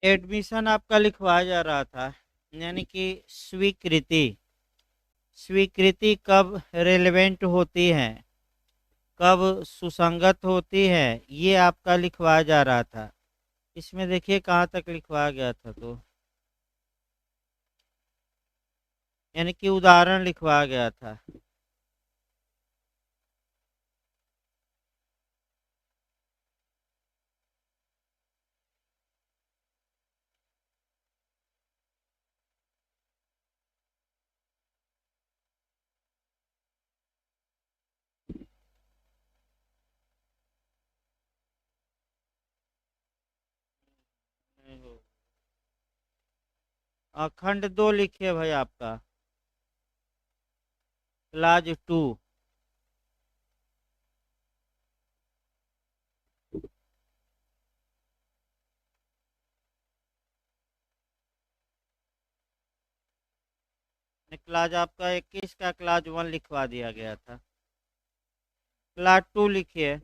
Admission आपका लिखवाया जा रहा था, यानी कि स्वीकृति। स्वीकृति कब रेलेवेंट होती है, कब सुसंगत होती है, ये आपका लिखवाया जा रहा था। इसमें देखिए कहाँ तक लिखवाया गया था, तो यानी कि उदाहरण लिखवाया गया था। खंड 2 लिखिए भाई आपका, क्लाज 2। क्लाज आपका 21 का क्लाज 1 लिखवा दिया गया था। क्लाज 2 लिखिए,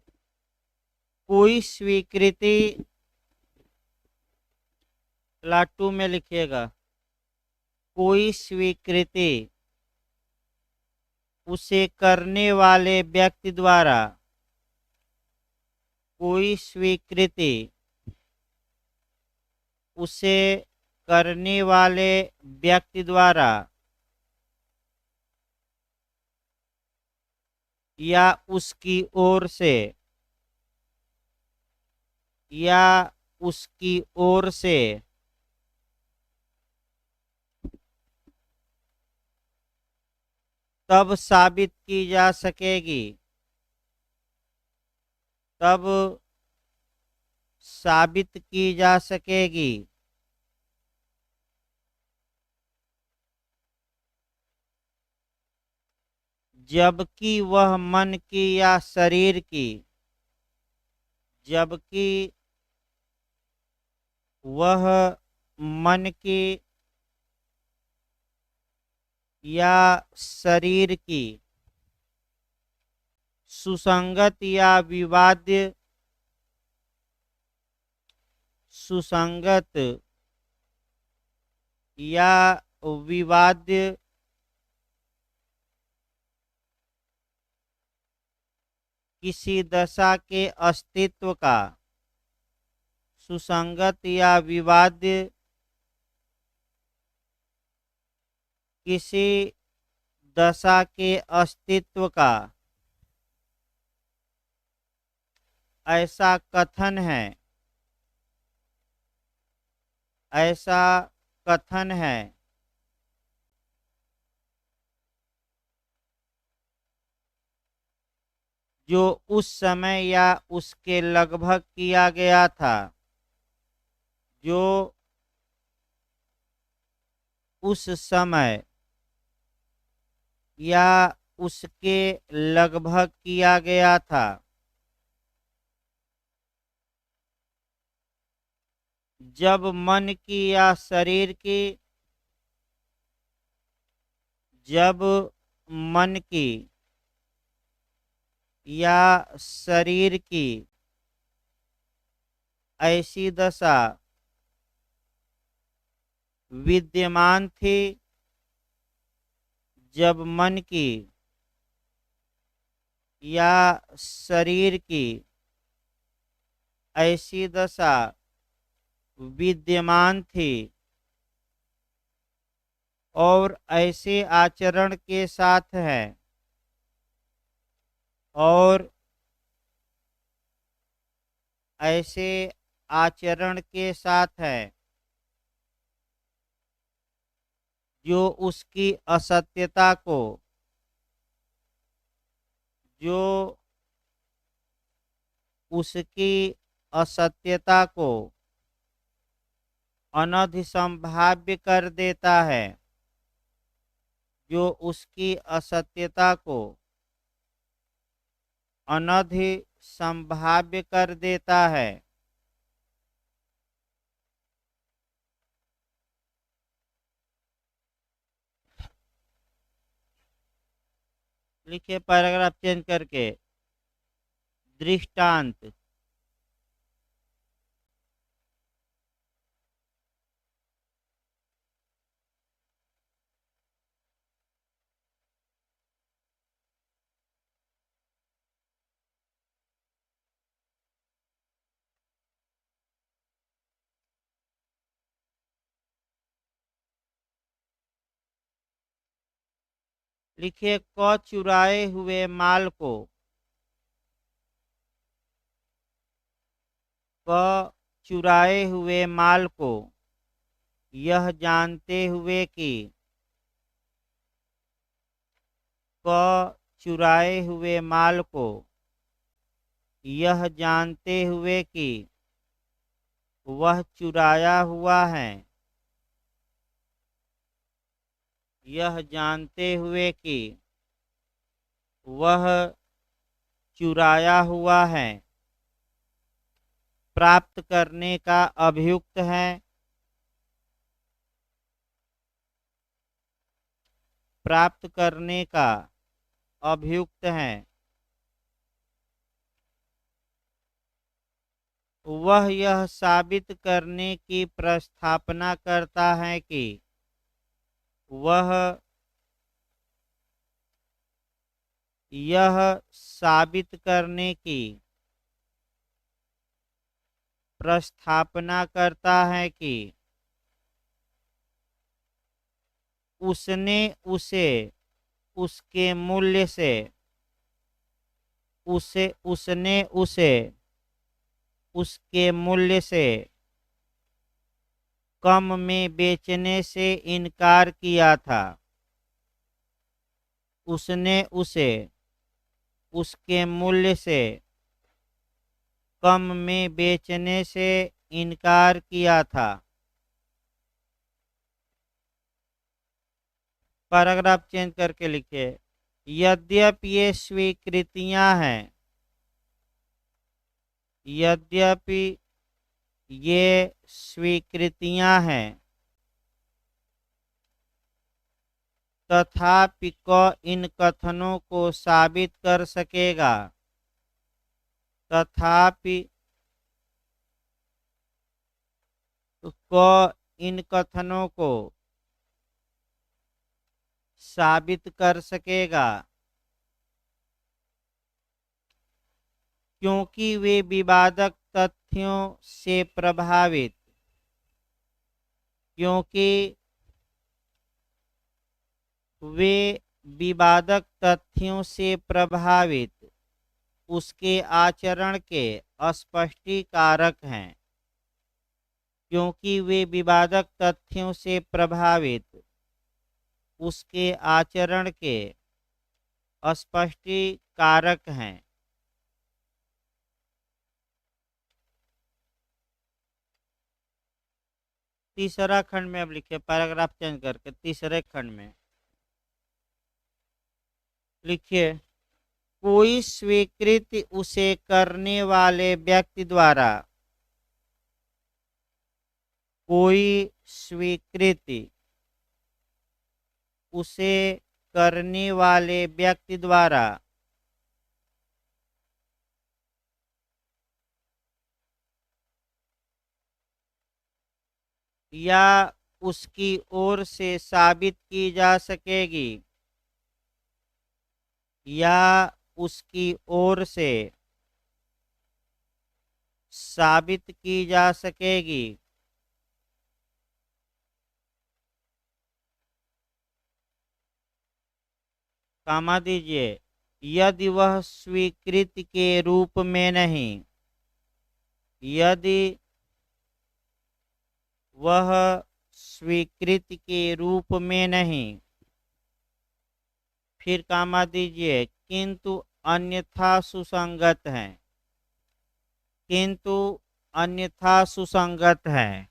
कोई स्वीकृति। क्लाज 2 में लिखिएगा, कोई स्वीकृति उसे करने वाले व्यक्ति द्वारा, कोई स्वीकृति उसे करने वाले व्यक्ति द्वारा या उसकी ओर से, या उसकी ओर से तब साबित की जा सकेगी, तब साबित की जा सकेगी जबकि वह मन की या शरीर की, जबकि वह मन की या शरीर की सुसंगत या विवाद्य, सुसंगत या विवाद्य किसी दशा के अस्तित्व का, सुसंगत या विवाद्य किसी दशा के अस्तित्व का ऐसा कथन है, ऐसा कथन है जो उस समय या उसके लगभग किया गया था, जो उस समय या उसके लगभग किया गया था, जब मन की या शरीर की, जब मन की या शरीर की ऐसी दशा विद्यमान थी, जब मन की या शरीर की ऐसी दशा विद्यमान थी और ऐसे आचरण के साथ है, और ऐसे आचरण के साथ है जो उसकी असत्यता को, जो उसकी असत्यता को अनधिसंभाव्य कर देता है, जो उसकी असत्यता को अनधिसंभाव्य कर देता है। लिखिए पैराग्राफ चेंज करके, दृष्टांत। लिखिए क चुराए हुए माल को, क चुराए हुए माल को यह जानते हुए कि, क चुराए हुए माल को यह जानते हुए कि वह चुराया हुआ है, यह जानते हुए कि वह चुराया हुआ है, प्राप्त करने का अभियुक्त है, प्राप्त करने का अभियुक्त है। वह यह साबित करने की प्रस्थापना करता है कि वह यह साबित करने की प्रस्थापना करता है कि उसने उसे उसके मूल्य से, उसने उसे उसके मूल्य से कम में बेचने से इनकार किया था, उसने उसे उसके मूल्य से कम में बेचने से इनकार किया था। पैराग्राफ चेंज करके लिखिए, यद्यपि ये स्वीकृतियां हैं, यद्यपि ये स्वीकृतियां हैं, तथापि क इन कथनों को साबित कर सकेगा, तथापि क इन कथनों को साबित कर सकेगा क्योंकि वे विवादक तथ्यों से प्रभावित, क्योंकि वे विवादक तथ्यों से प्रभावित उसके आचरण के स्पष्टीकारक हैं, क्योंकि वे विवादक तथ्यों से प्रभावित उसके आचरण के स्पष्टीकारक हैं। तीसरा खंड में अब लिखिए, पैराग्राफ चेंज करके तीसरे खंड में लिखिए, कोई स्वीकृति उसे करने वाले व्यक्ति द्वारा, कोई स्वीकृति उसे करने वाले व्यक्ति द्वारा या उसकी ओर से साबित की जा सकेगी, या उसकी ओर से साबित की जा सकेगी कामा दीजिए, यदि वह स्वीकृति के रूप में नहीं, यदि वह स्वीकृति के रूप में नहीं, फिर कामा दीजिए किंतु अन्यथा सुसंगत है, किंतु अन्यथा सुसंगत है,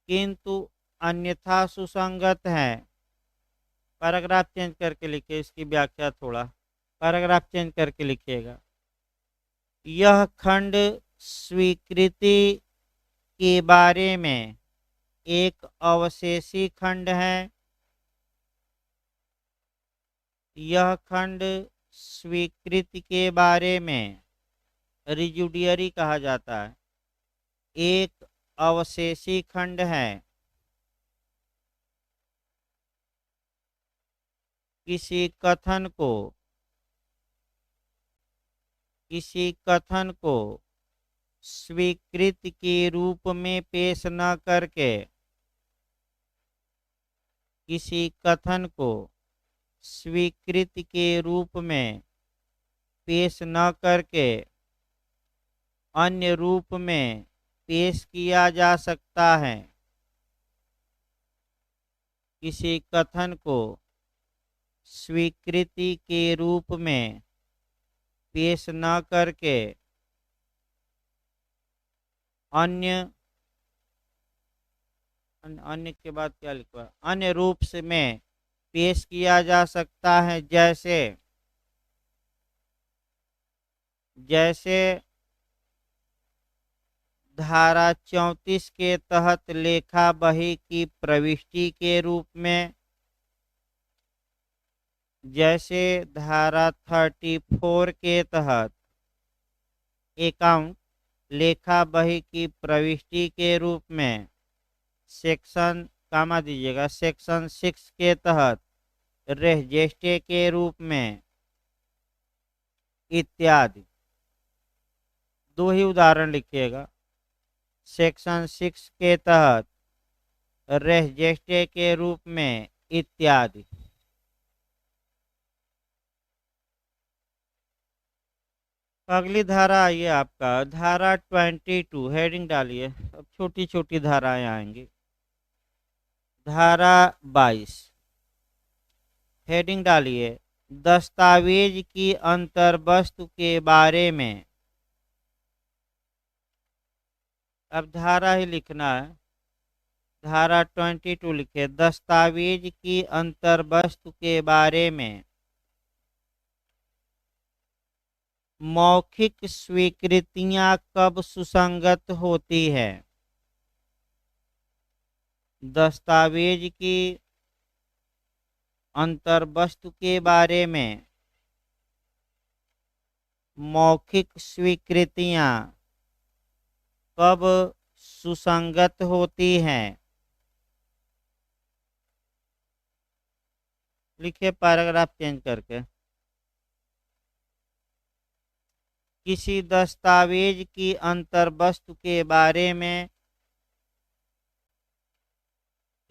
किंतु अन्यथा सुसंगत है। पैराग्राफ चेंज करके लिखिए, इसकी व्याख्या थोड़ा पैराग्राफ चेंज करके लिखिएगा। यह खंड स्वीकृति के बारे में एक अवशेषी खंड है, यह खंड स्वीकृति के बारे में रिजुडियरी कहा जाता है, एक अवशेषी खंड है। किसी कथन को, किसी कथन को स्वीकृति के रूप में पेश न करके किसी कथन को स्वीकृति के रूप में पेश न करके अन्य रूप में पेश किया जा सकता है। किसी कथन को स्वीकृति के रूप में पेश न करके अन्य अन्य के बाद क्या लिखा, अन्य रूप से में पेश किया जा सकता है। जैसे जैसे धारा 34 के तहत लेखा बही की प्रविष्टि के रूप में, जैसे धारा 34 के तहत अकाउंट लेखा बही की प्रविष्टि के रूप में, सेक्शन कामा दीजिएगा सेक्शन 6 के तहत रजिस्ट्रे के रूप में इत्यादि। दो ही उदाहरण लिखिएगा, सेक्शन 6 के तहत रजिस्ट्रे के रूप में इत्यादि। अगली धारा आइए आपका धारा 22, हेडिंग डालिए। अब छोटी छोटी धाराएं आएंगी। धारा 22, हेडिंग डालिए दस्तावेज की अंतर्वस्तु के बारे में। अब धारा ही लिखना है, धारा 22 लिखे दस्तावेज की अंतर्वस्तु के बारे में मौखिक स्वीकृतियां कब सुसंगत होती है। दस्तावेज की अंतर्वस्तु के बारे में मौखिक स्वीकृतियां कब सुसंगत होती हैं। लिखिए पैराग्राफ चेंज करके। किसी दस्तावेज की अंतर्वस्तु के बारे में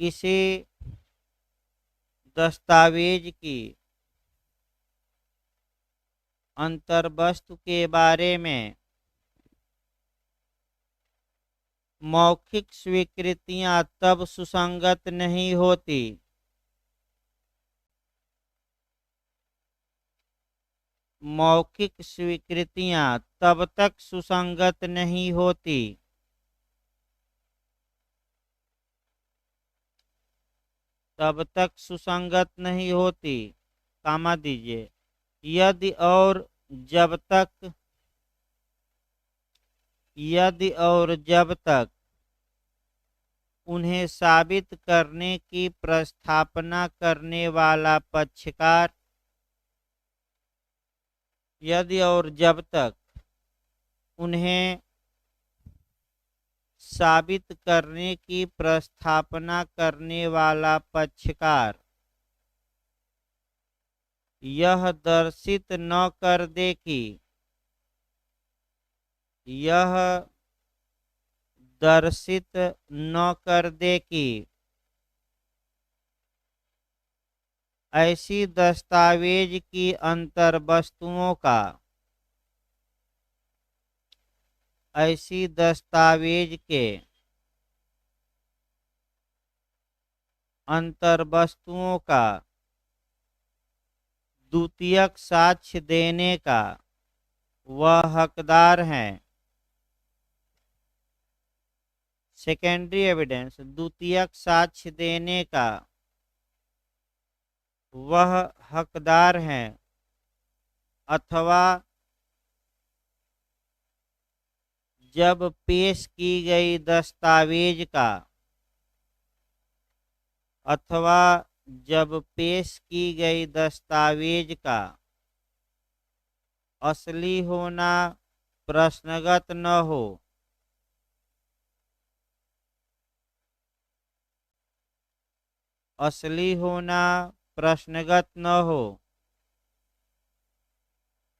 किसी दस्तावेज की अंतर्वस्तु के बारे में मौखिक स्वीकृतियां तब सुसंगत नहीं होती मौखिक स्वीकृतियां तब तक सुसंगत नहीं होती तब तक सुसंगत नहीं होती, कामा दीजिए, यदि और जब तक उन्हें साबित करने की प्रस्थापना करने वाला पक्षकार, यदि और जब तक उन्हें साबित करने की प्रस्थापना करने वाला पक्षकार यह दर्शित न कर दे कि ऐसी दस्तावेज की अंतर्वस्तुओं का ऐसी दस्तावेज के अंतर्वस्तुओं का द्वितीयक साक्ष्य देने का वह हकदार है। सेकेंडरी एविडेंस, द्वितीयक साक्ष्य देने का वह हकदार है अथवा जब पेश की गई दस्तावेज का असली होना प्रश्नगत न हो। असली होना प्रश्नगत न हो।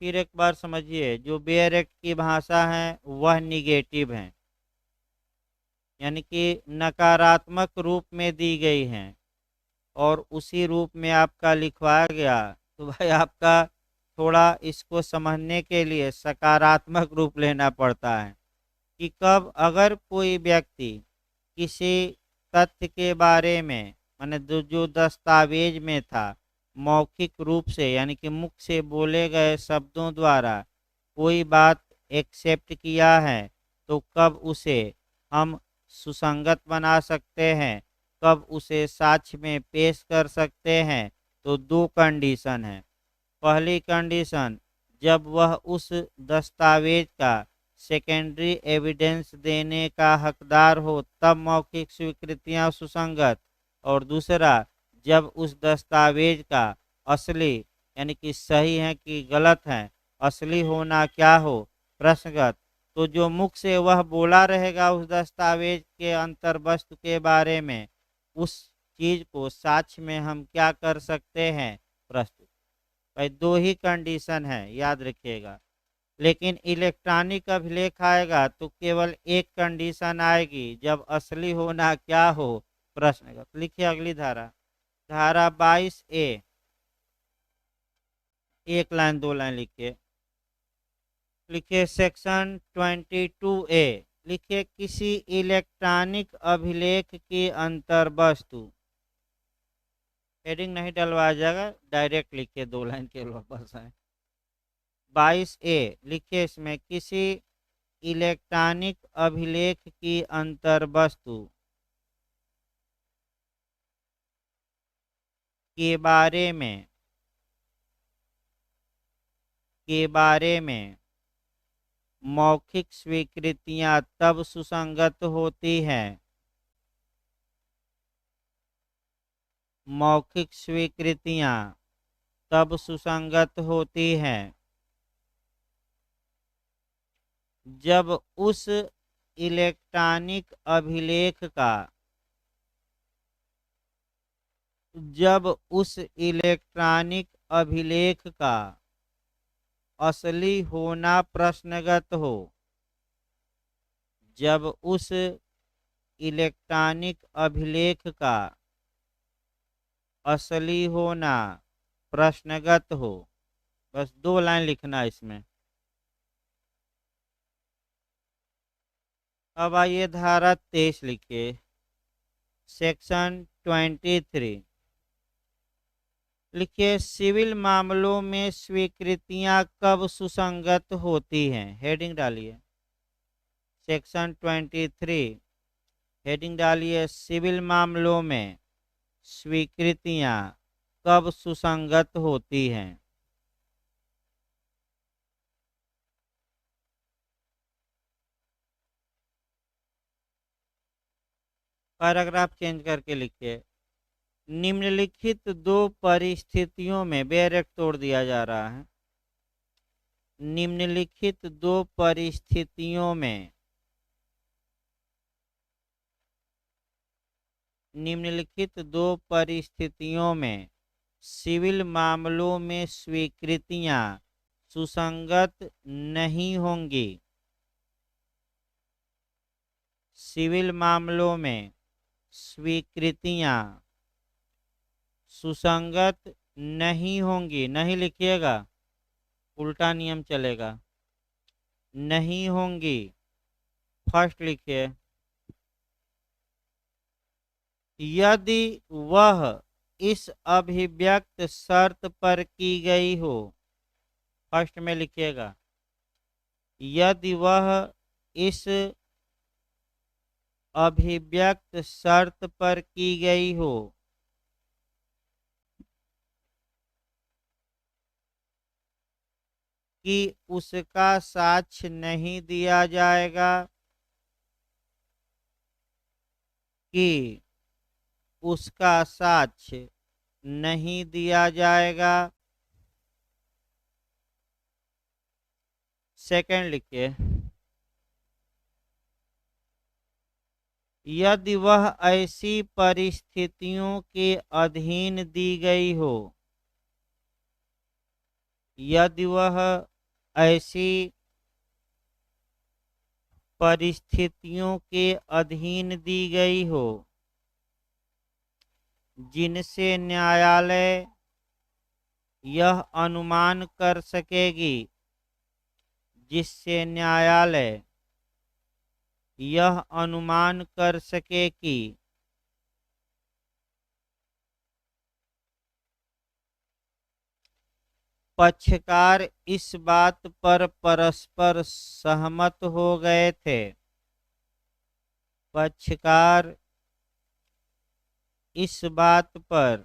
फिर एक बार समझिए, जो बेयर एक्ट की भाषा है वह निगेटिव है, यानी कि नकारात्मक रूप में दी गई है, और उसी रूप में आपका लिखवाया गया, तो भाई आपका थोड़ा इसको समझने के लिए सकारात्मक रूप लेना पड़ता है कि कब अगर कोई व्यक्ति किसी तथ्य के बारे में, माने जो दस्तावेज में था, मौखिक रूप से यानी कि मुख से बोले गए शब्दों द्वारा कोई बात एक्सेप्ट किया है, तो कब उसे हम सुसंगत बना सकते हैं, कब उसे साक्ष्य में पेश कर सकते हैं। तो दो कंडीशन है। पहली कंडीशन, जब वह उस दस्तावेज का सेकेंडरी एविडेंस देने का हकदार हो, तब मौखिक स्वीकृतियां सुसंगत। और दूसरा, जब उस दस्तावेज का असली यानी कि सही है कि गलत है, असली होना क्या हो, प्रश्नगत। तो जो मुख से वह बोला रहेगा उस दस्तावेज के अंतर वस्तु के बारे में, उस चीज को साक्ष्य में हम क्या कर सकते हैं, प्रस्तुत। भाई दो ही कंडीशन है, याद रखिएगा। लेकिन इलेक्ट्रॉनिक अभिलेख आएगा तो केवल एक कंडीशन आएगी, जब असली होना क्या हो, प्रश्नगत। लिखिए अगली धारा, धारा 22A, एक लाइन दो लाइन लिखिए। लिखिए सेक्शन 22A, लिखिए किसी इलेक्ट्रॉनिक अभिलेख की अंतर वस्तु, हेडिंग नहीं डलवाया जाएगा, डायरेक्ट लिखिए, दो लाइन के बस है। 22A लिखिए, इसमें किसी इलेक्ट्रॉनिक अभिलेख की अंतर वस्तु के बारे में मौखिक स्वीकृतियां तब सुसंगत होती हैं, मौखिक स्वीकृतियां तब सुसंगत होती हैं जब उस इलेक्ट्रॉनिक अभिलेख का जब उस इलेक्ट्रॉनिक अभिलेख का असली होना प्रश्नगत हो, जब उस इलेक्ट्रॉनिक अभिलेख का असली होना प्रश्नगत हो। बस दो लाइन लिखना इसमें। अब आइए धारा 23 लिखिए, सेक्शन 23। लिखिए सिविल मामलों में स्वीकृतियां कब सुसंगत होती हैं, हेडिंग डालिए। सेक्शन 23, हेडिंग डालिए, सिविल मामलों में स्वीकृतियां कब सुसंगत होती हैं। पैराग्राफ चेंज करके लिखिए, निम्नलिखित दो परिस्थितियों में, बेरेक्ट तोड़ दिया जा रहा है, निम्नलिखित दो परिस्थितियों में, निम्नलिखित दो परिस्थितियों में सिविल मामलों में स्वीकृतियां सुसंगत नहीं होंगी, सिविल मामलों में स्वीकृतियां सुसंगत नहीं होंगी। नहीं लिखिएगा, उल्टा नियम चलेगा, नहीं होंगी। फर्स्ट लिखिए, यदि वह इस अभिव्यक्त शर्त पर की गई हो। फर्स्ट में लिखिएगा, यदि वह इस अभिव्यक्त शर्त पर की गई हो कि उसका साक्ष्य नहीं दिया जाएगा, कि उसका साक्ष्य नहीं दिया जाएगा। सेकंड लिखिए, यदि वह ऐसी परिस्थितियों के अधीन दी गई हो, यदि वह ऐसी परिस्थितियों के अधीन दी गई हो जिनसे न्यायालय यह अनुमान कर सकेगी, जिससे न्यायालय यह अनुमान कर सके कि पक्षकार इस बात पर परस्पर सहमत हो गए थे, पक्षकार इस बात पर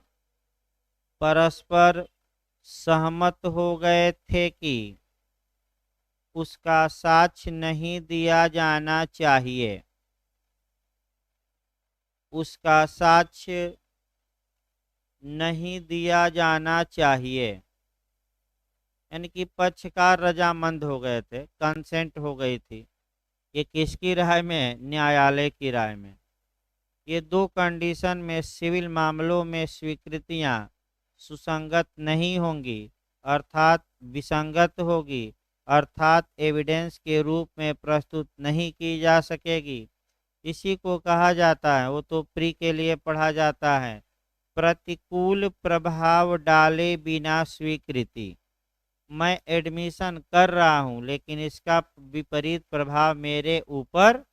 परस्पर सहमत हो गए थे कि उसका साक्ष्य नहीं दिया जाना चाहिए, उसका साक्ष्य नहीं दिया जाना चाहिए। यानी कि पक्षकार रजामंद हो गए थे, कंसेंट हो गई थी। ये किसकी राय में? न्यायालय की राय में। ये दो कंडीशन में सिविल मामलों में स्वीकृतियां सुसंगत नहीं होंगी, अर्थात विसंगत होगी, अर्थात एविडेंस के रूप में प्रस्तुत नहीं की जा सकेगी। इसी को कहा जाता है, वो तो प्री के लिए पढ़ा जाता है, प्रतिकूल प्रभाव डाले बिना स्वीकृति। मैं एडमिशन कर रहा हूं लेकिन इसका विपरीत प्रभाव मेरे ऊपर,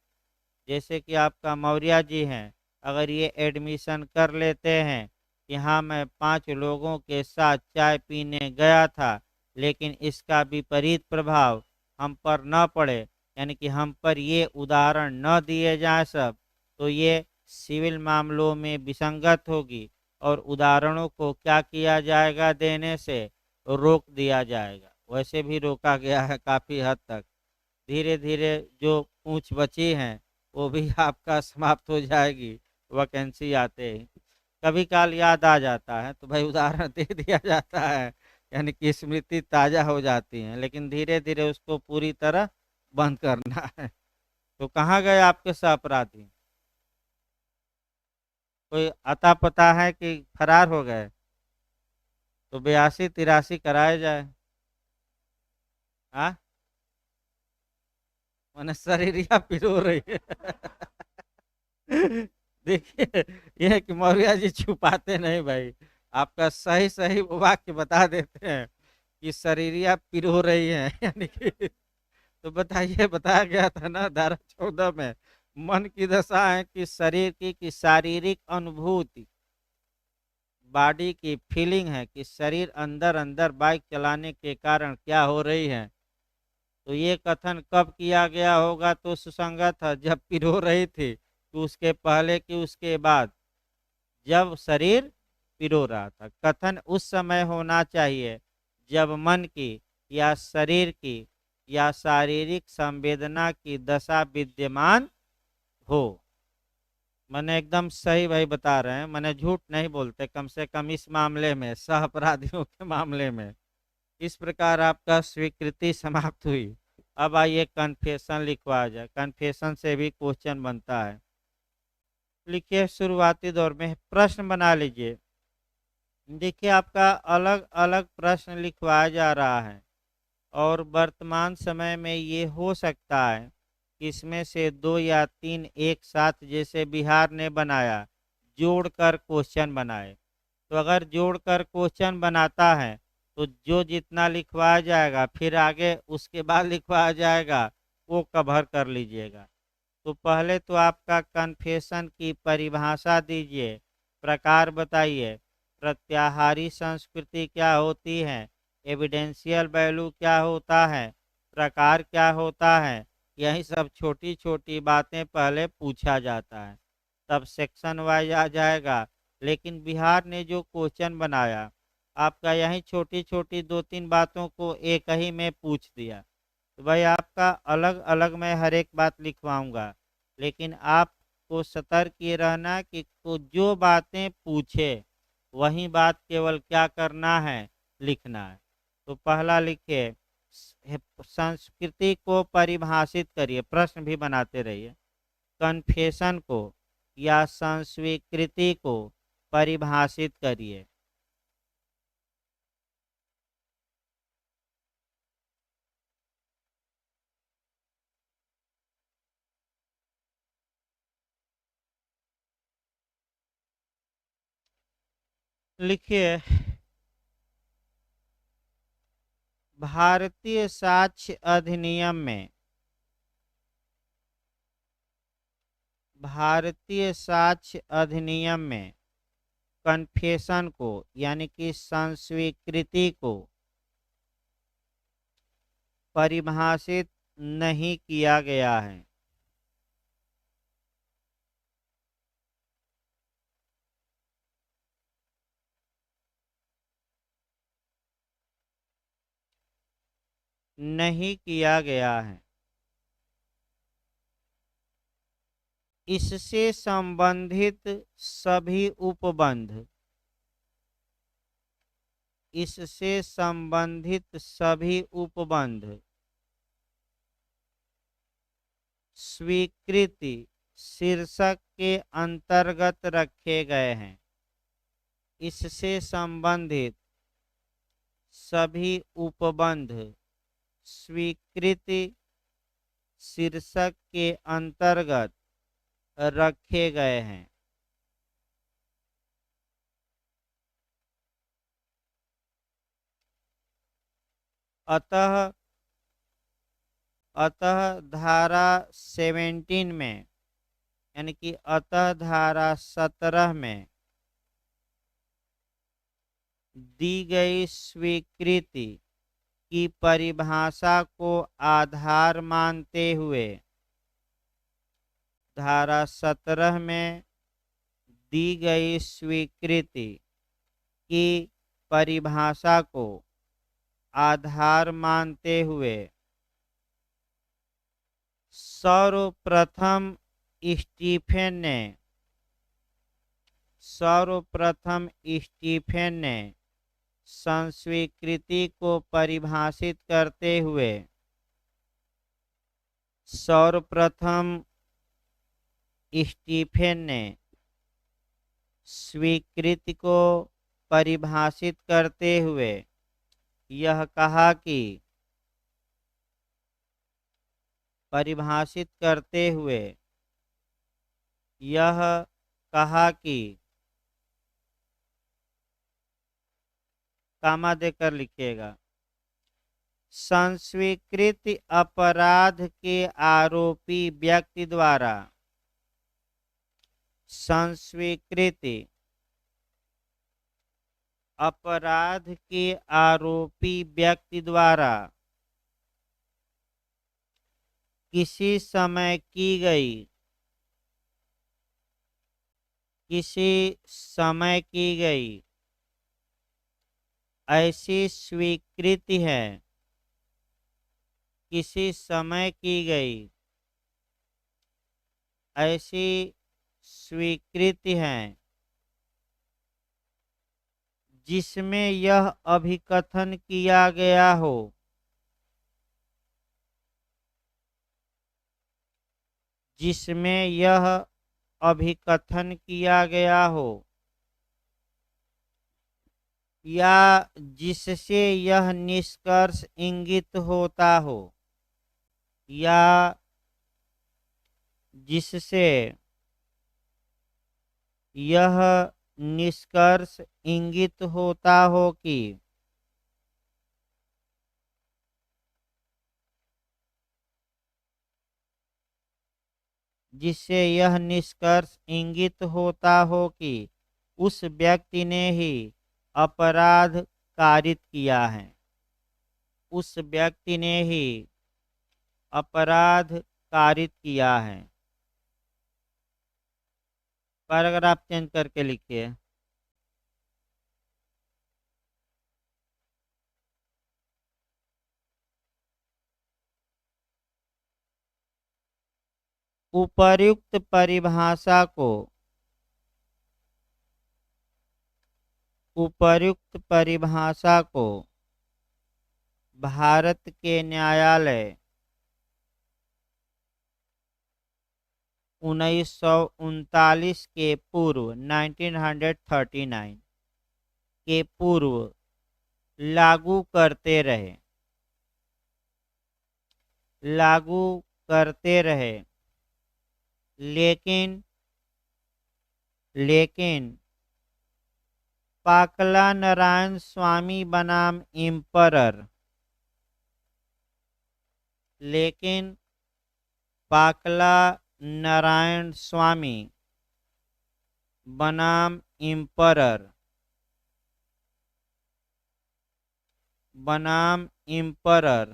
जैसे कि आपका मौर्य जी हैं, अगर ये एडमिशन कर लेते हैं कि हाँ मैं 5 लोगों के साथ चाय पीने गया था, लेकिन इसका विपरीत प्रभाव हम पर न पड़े, यानी कि हम पर ये उदाहरण न दिए जाए सब, तो ये सिविल मामलों में विसंगत होगी और उदाहरणों को क्या किया जाएगा? देने से रोक दिया जाएगा। वैसे भी रोका गया है काफ़ी हद तक। धीरे धीरे जो पूंछ बची हैं वो भी आपका समाप्त हो जाएगी वैकेंसी आते ही। कभी काल याद आ जाता है तो भाई उदाहरण दे दिया जाता है, यानी कि स्मृति ताजा हो जाती है, लेकिन धीरे धीरे उसको पूरी तरह बंद करना है। तो कहाँ गए आपके सहअपराधी? कोई अता पता है कि फरार हो गए? तो 82 83 कराए जाए। हाँ, मैंने शरीरिया पिरो रही है। देखिए, यह है कि मौर्य जी छुपाते नहीं भाई, आपका सही सही वाक्य बता देते हैं कि शरीरिया पिरो रही है। यानी कि तो बताइए, बताया गया था ना धारा 14 में, मन की दशा है कि शरीर की शारीरिक अनुभूति, बॉडी की फीलिंग है कि शरीर अंदर अंदर बाइक चलाने के कारण क्या हो रही है। तो ये कथन कब किया गया होगा तो सुसंगत है? जब पिरो रही थी, तो उसके पहले कि उसके बाद? जब शरीर पिरो रहा था। कथन उस समय होना चाहिए जब मन की या शरीर की या शारीरिक संवेदना की दशा विद्यमान हो। मैंने एकदम सही भाई बता रहे हैं, मैंने झूठ नहीं बोलते, कम से कम इस मामले में, सह अपराधियों के मामले में। इस प्रकार आपका स्वीकृति समाप्त हुई। अब आइए कन्फेशन लिखवाया जाए। कन्फेशन से भी क्वेश्चन बनता है। लिखिए, शुरुआती दौर में प्रश्न बना लीजिए। देखिए, आपका अलग अलग प्रश्न लिखवाया जा रहा है और वर्तमान समय में ये हो सकता है कि इसमें से 2 या 3 एक साथ, जैसे बिहार ने बनाया, जोड़कर क्वेश्चन बनाए। तो अगर जोड़कर क्वेश्चन बनाता है तो जो जितना लिखवाया जाएगा फिर आगे उसके बाद लिखवाया जाएगा, वो कवर कर लीजिएगा। तो पहले तो आपका कन्फेशन की परिभाषा दीजिए, प्रकार बताइए, प्रत्याहारी संस्कृति क्या होती है, एविडेंशियल वैल्यू क्या होता है, प्रकार क्या होता है। यही सब छोटी छोटी बातें पहले पूछा जाता है, तब सेक्शन वाइज आ जाएगा। लेकिन बिहार ने जो क्वेश्चन बनाया, आपका यही छोटी छोटी 2 3 बातों को एक ही में पूछ दिया। तो भाई आपका अलग अलग मैं हर एक बात लिखवाऊंगा, लेकिन आपको सतर्क ये रहना कि जो बातें पूछे वही बात केवल क्या करना है? लिखना है। तो पहला लिखिए, संस्कृति को परिभाषित करिए, प्रश्न भी बनाते रहिए। कन्फेशन को या संस्वीकृति को परिभाषित करिए। लिखिए, भारतीय साक्ष्य अधिनियम में, भारतीय साक्ष्य अधिनियम में कन्फेशन को यानी कि संस्वीकृति को परिभाषित नहीं किया गया है। नहीं किया गया है। इससे संबंधित सभी उपबंध, इससे संबंधित सभी उपबंध स्वीकृति शीर्षक के अंतर्गत रखे गए हैं। इससे संबंधित सभी उपबंध स्वीकृति शीर्षक के अंतर्गत रखे गए हैं। अतः धारा 17 में यानी कि अतः धारा 17 में दी गई स्वीकृति की परिभाषा को आधार मानते हुए, धारा 17 में दी गई स्वीकृति की परिभाषा को आधार मानते हुए सर्वप्रथम स्टीफेन ने संस्वीकृति को परिभाषित करते हुए सर्वप्रथम स्टीफेन ने स्वीकृति को परिभाषित करते हुए यह कहा कि परिभाषित करते हुए यह कहा कि कामा देकर लिखिएगा, संस्वीकृत अपराध के आरोपी व्यक्ति द्वारा संस्वीकृत अपराध के आरोपी व्यक्ति द्वारा किसी समय की गई ऐसी स्वीकृति है, किसी समय की गई ऐसी स्वीकृति है जिसमें यह अभिकथन किया गया हो, जिसमें यह अभिकथन किया गया हो या जिससे यह निष्कर्ष इंगित होता हो, या जिससे यह निष्कर्ष इंगित होता हो कि जिससे यह निष्कर्ष इंगित होता हो कि उस व्यक्ति ने ही अपराध कारित किया है, उस व्यक्ति ने ही अपराध कारित किया है। पैराग्राफ चेंज करके लिखिए, उपर्युक्त परिभाषा को भारत के न्यायालय 1939 के पूर्व 1939 के पूर्व लागू करते रहे, लेकिन पाकला नारायण स्वामी बनाम एम्परर, लेकिन पाकला नारायण स्वामी बनाम एम्परर, बनाम emperor,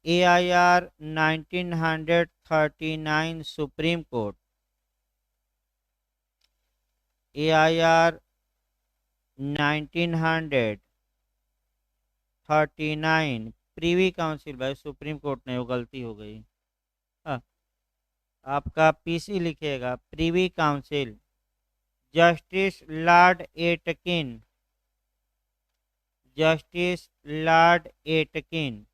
AIR 1939 supreme court, AIR 1939 Privi council, भाई सुप्रीम कोर्ट नहीं, वो गलती हो गई। हाँ, आपका PC लिखिएगा Privi council, justice Lord Atkin, justice Lord Atkin.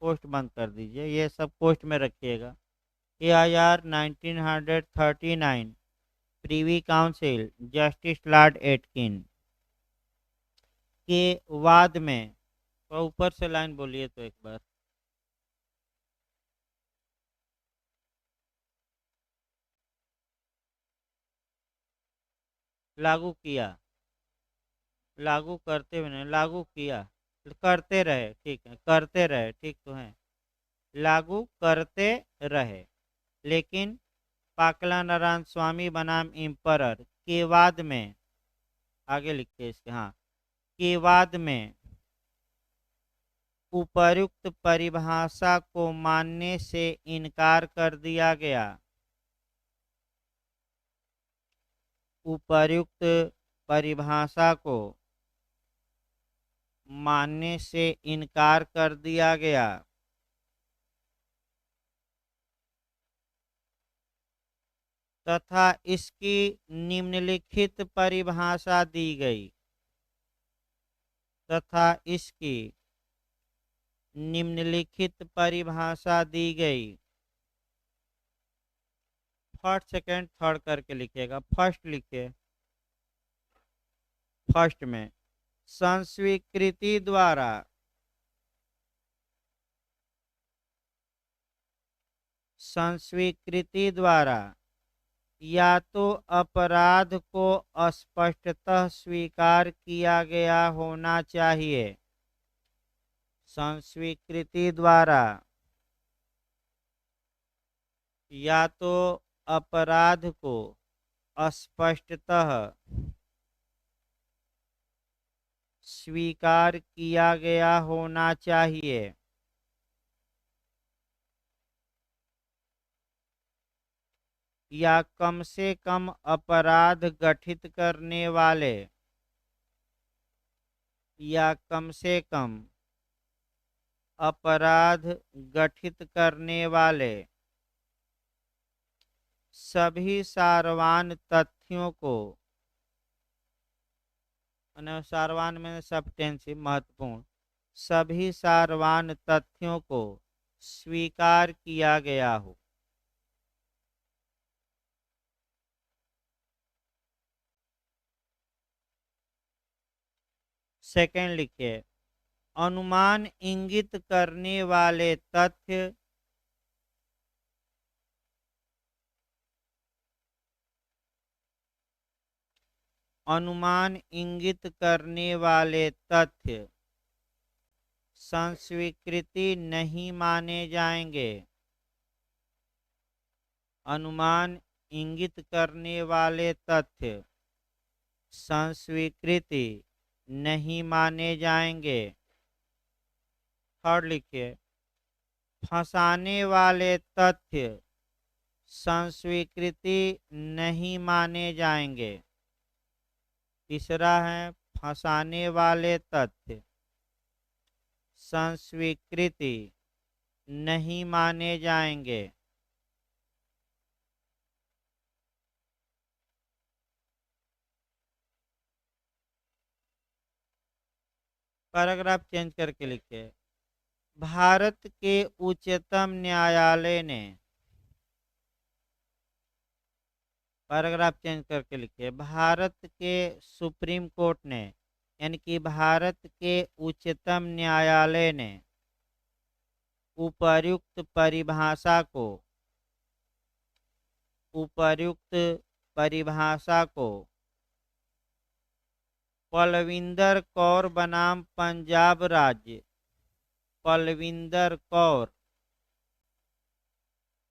Post बंद कर दीजिए, ये सब पोस्ट में रखिएगा। AIR 1939 Privi council, justice Lord Atkin के वाद में, तो ऊपर से लाइन बोलिए तो एक बार। लागू किया, लागू करते हुए नहीं, लागू किया, करते रहे, ठीक है, करते रहे, ठीक तो है, लागू करते रहे, लेकिन पाकला नारायण स्वामी बनाम एम्परर के वाद में, आगे लिखते इसके, हाँ, के वाद में उपर्युक्त परिभाषा को मानने से इनकार कर दिया गया, उपर्युक्त परिभाषा को मानने से इनकार कर दिया गया, तथा इसकी निम्नलिखित परिभाषा दी गई, तथा इसकी निम्नलिखित परिभाषा दी गई। फर्स्ट सेकंड थर्ड करके लिखिएगा, फर्स्ट लिखिए, फर्स्ट में संस्वीकृति द्वारा, संस्वीकृति द्वारा या तो अपराध को स्पष्टतः स्वीकार किया गया होना चाहिए, संस्वीकृति द्वारा या तो अपराध को स्पष्टतः स्वीकार किया गया होना चाहिए, या कम से कम अपराध गठित करने वाले, या कम से कम अपराध गठित करने वाले सभी सारवान तथ्यों को, सारवान में सब्सटेंसिव महत्वपूर्ण, सभी सारवान तथ्यों को स्वीकार किया गया हो। सेकंड लिखिए, अनुमान इंगित करने वाले तथ्य, अनुमान इंगित करने वाले तथ्य संस्वीकृति नहीं माने जाएंगे, अनुमान इंगित करने वाले तथ्य संस्वीकृति नहीं माने जाएंगे। थर्ड लिखिए, फंसाने वाले तथ्य संस्वीकृति नहीं माने जाएंगे। तीसरा है, फंसाने वाले तथ्य संस्वीकृति नहीं माने जाएंगे। पैराग्राफ चेंज करके लिखिए, भारत के उच्चतम न्यायालय ने, पैराग्राफ चेंज करके लिखिए, भारत के सुप्रीम कोर्ट ने, यानी कि भारत के उच्चतम न्यायालय ने उपर्युक्त परिभाषा को उपर्युक्त परिभाषा को पलविंदर कौर बनाम पंजाब राज्य, पलविंदर कौर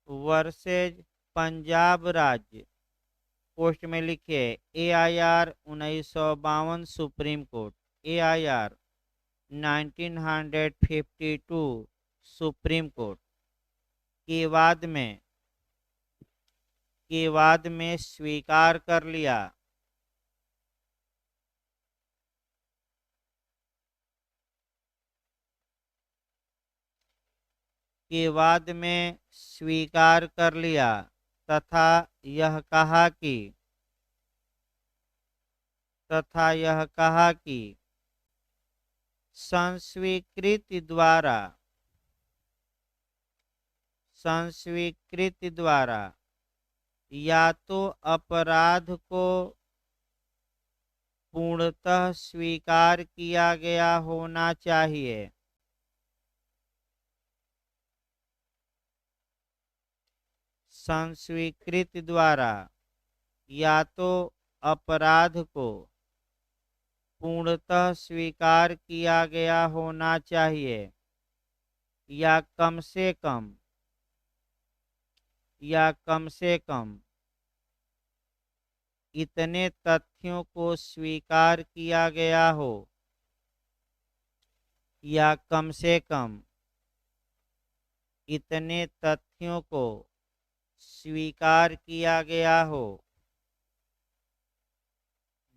वर्सेज पंजाब राज्य, पोस्ट में लिखिए AIR 1952 supreme court, AIR 1952 supreme court के बाद में स्वीकार कर लिया। के बाद में स्वीकार कर लिया तथा यह कहा कि संस्वीकृति द्वारा या तो अपराध को पूर्णतः स्वीकार किया गया होना चाहिए संस्वीकृति द्वारा या तो अपराध को पूर्णतः स्वीकार किया गया होना चाहिए या कम से कम इतने तथ्यों को स्वीकार किया गया हो या कम से कम इतने तथ्यों को स्वीकार किया गया हो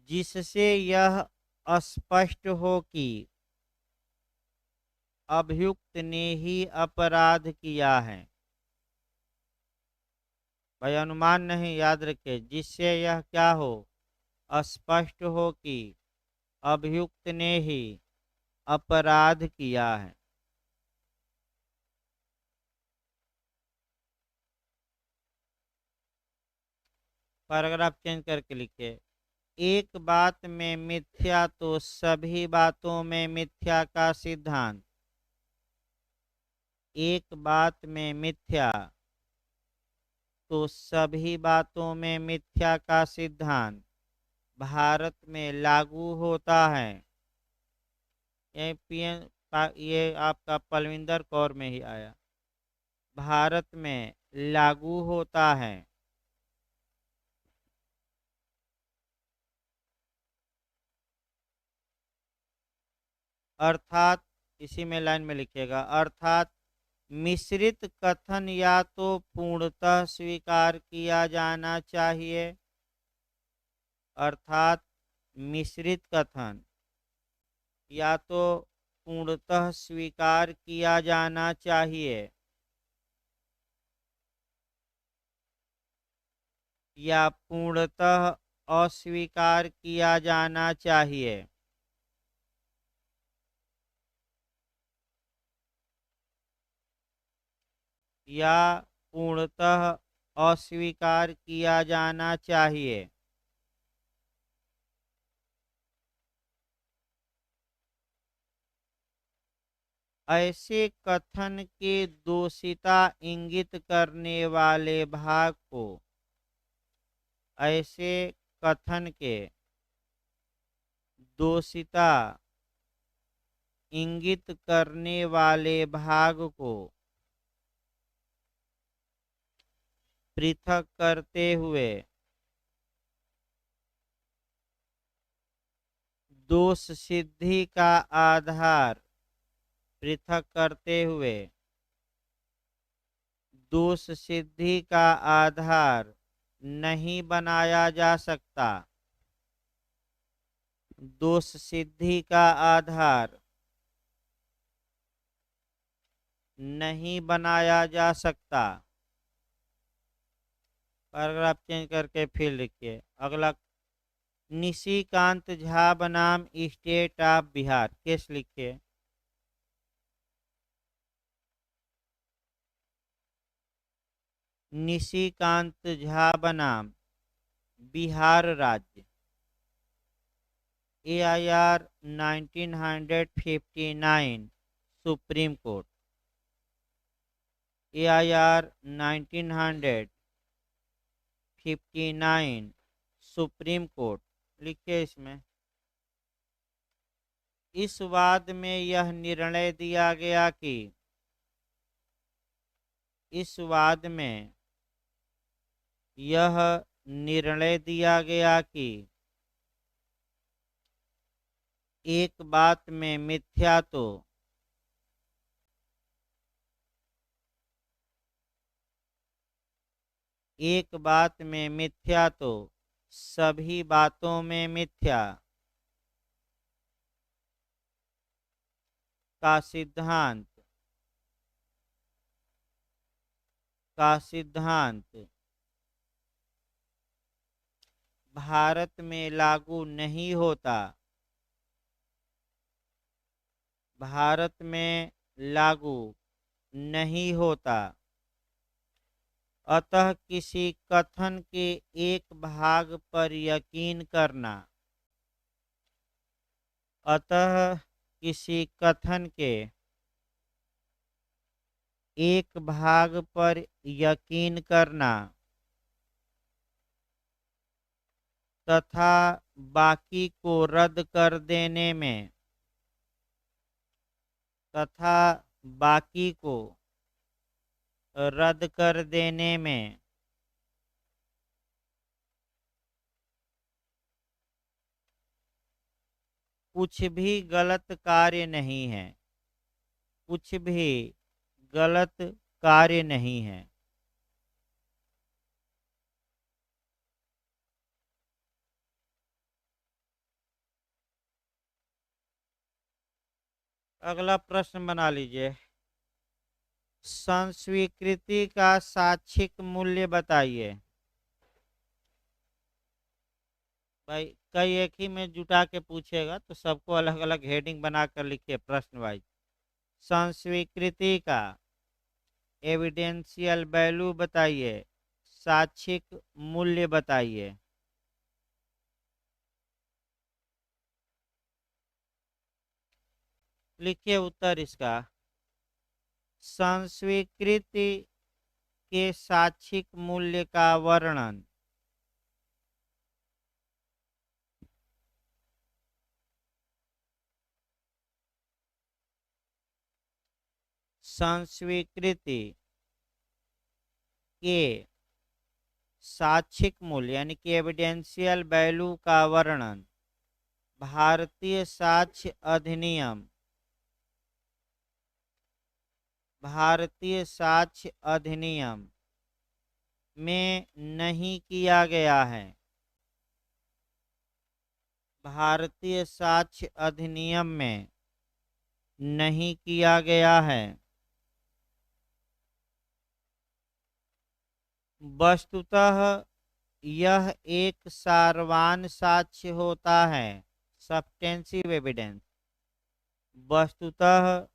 जिससे यह स्पष्ट हो कि अभियुक्त ने ही अपराध किया है। भाई अनुमान नहीं, याद रखे, जिससे यह क्या हो, स्पष्ट हो कि अभियुक्त ने ही अपराध किया है। पैराग्राफ चेंज करके लिखे, एक बात में मिथ्या तो सभी बातों में मिथ्या का सिद्धांत, एक बात में मिथ्या तो सभी बातों में मिथ्या का सिद्धांत भारत में लागू होता है। ये आपका पलविंदर कौर में ही आया, भारत में लागू होता है। अर्थात इसी में लाइन में लिखिएगा, अर्थात मिश्रित कथन या तो पूर्णतः स्वीकार किया जाना चाहिए, अर्थात मिश्रित कथन या तो पूर्णतः स्वीकार किया जाना चाहिए या पूर्णतः अस्वीकार किया जाना चाहिए। या पूर्णतः अस्वीकार किया जाना चाहिए। ऐसे कथन के दोषिता इंगित करने वाले भाग को, ऐसे कथन के दोषिता इंगित करने वाले भाग को पृथक करते हुए दोष सिद्धि का आधार, पृथक करते हुए दोष सिद्धि का आधार नहीं बनाया जा सकता, दोष सिद्धि का आधार नहीं बनाया जा सकता। पैराग्राफ चेंज करके फिर लिखिए अगला, निशिकांत झा बनाम स्टेट ऑफ बिहार, केस लिखिए। निशिकांत झा बनाम बिहार राज्य, AIR 1959 supreme court, AIR 1959 59 supreme court. लिखिए इसमें, इस वाद में यह निर्णय दिया गया कि इस वाद में यह निर्णय दिया गया कि एक बात में मिथ्या तो एक बात में मिथ्या तो सभी बातों में मिथ्या का सिद्धांत भारत में लागू नहीं होता। भारत में लागू नहीं होता। अतः किसी कथन के एक भाग पर यकीन करना अतः किसी कथन के एक भाग पर यकीन करना तथा बाकी को रद्द कर देने में तथा बाकी को रद्द कर देने में कुछ भी गलत कार्य नहीं है। कुछ भी गलत कार्य नहीं है। अगला प्रश्न बना लीजिए, संस्वीकृति का साक्षिक मूल्य बताइए। भाई कई एक ही में जुटा के पूछेगा तो सबको अलग अलग हेडिंग बना कर लिखिए प्रश्न वाइज। संस्वीकृति का एविडेंशियल वैल्यू बताइए, साक्षिक मूल्य बताइए। लिखिए उत्तर इसका, संस्वीकृति के साक्षिक मूल्य का वर्णन संस्वीकृति के साक्षिक मूल्य यानी कि एविडेंशियल वैल्यू का वर्णन भारतीय साक्ष्य अधिनियम में नहीं किया गया है। भारतीय साक्ष्य अधिनियम में नहीं किया गया है। वस्तुतः यह एक सारवान साक्ष्य होता है, सब्सटेंसिव एविडेंस। वस्तुतः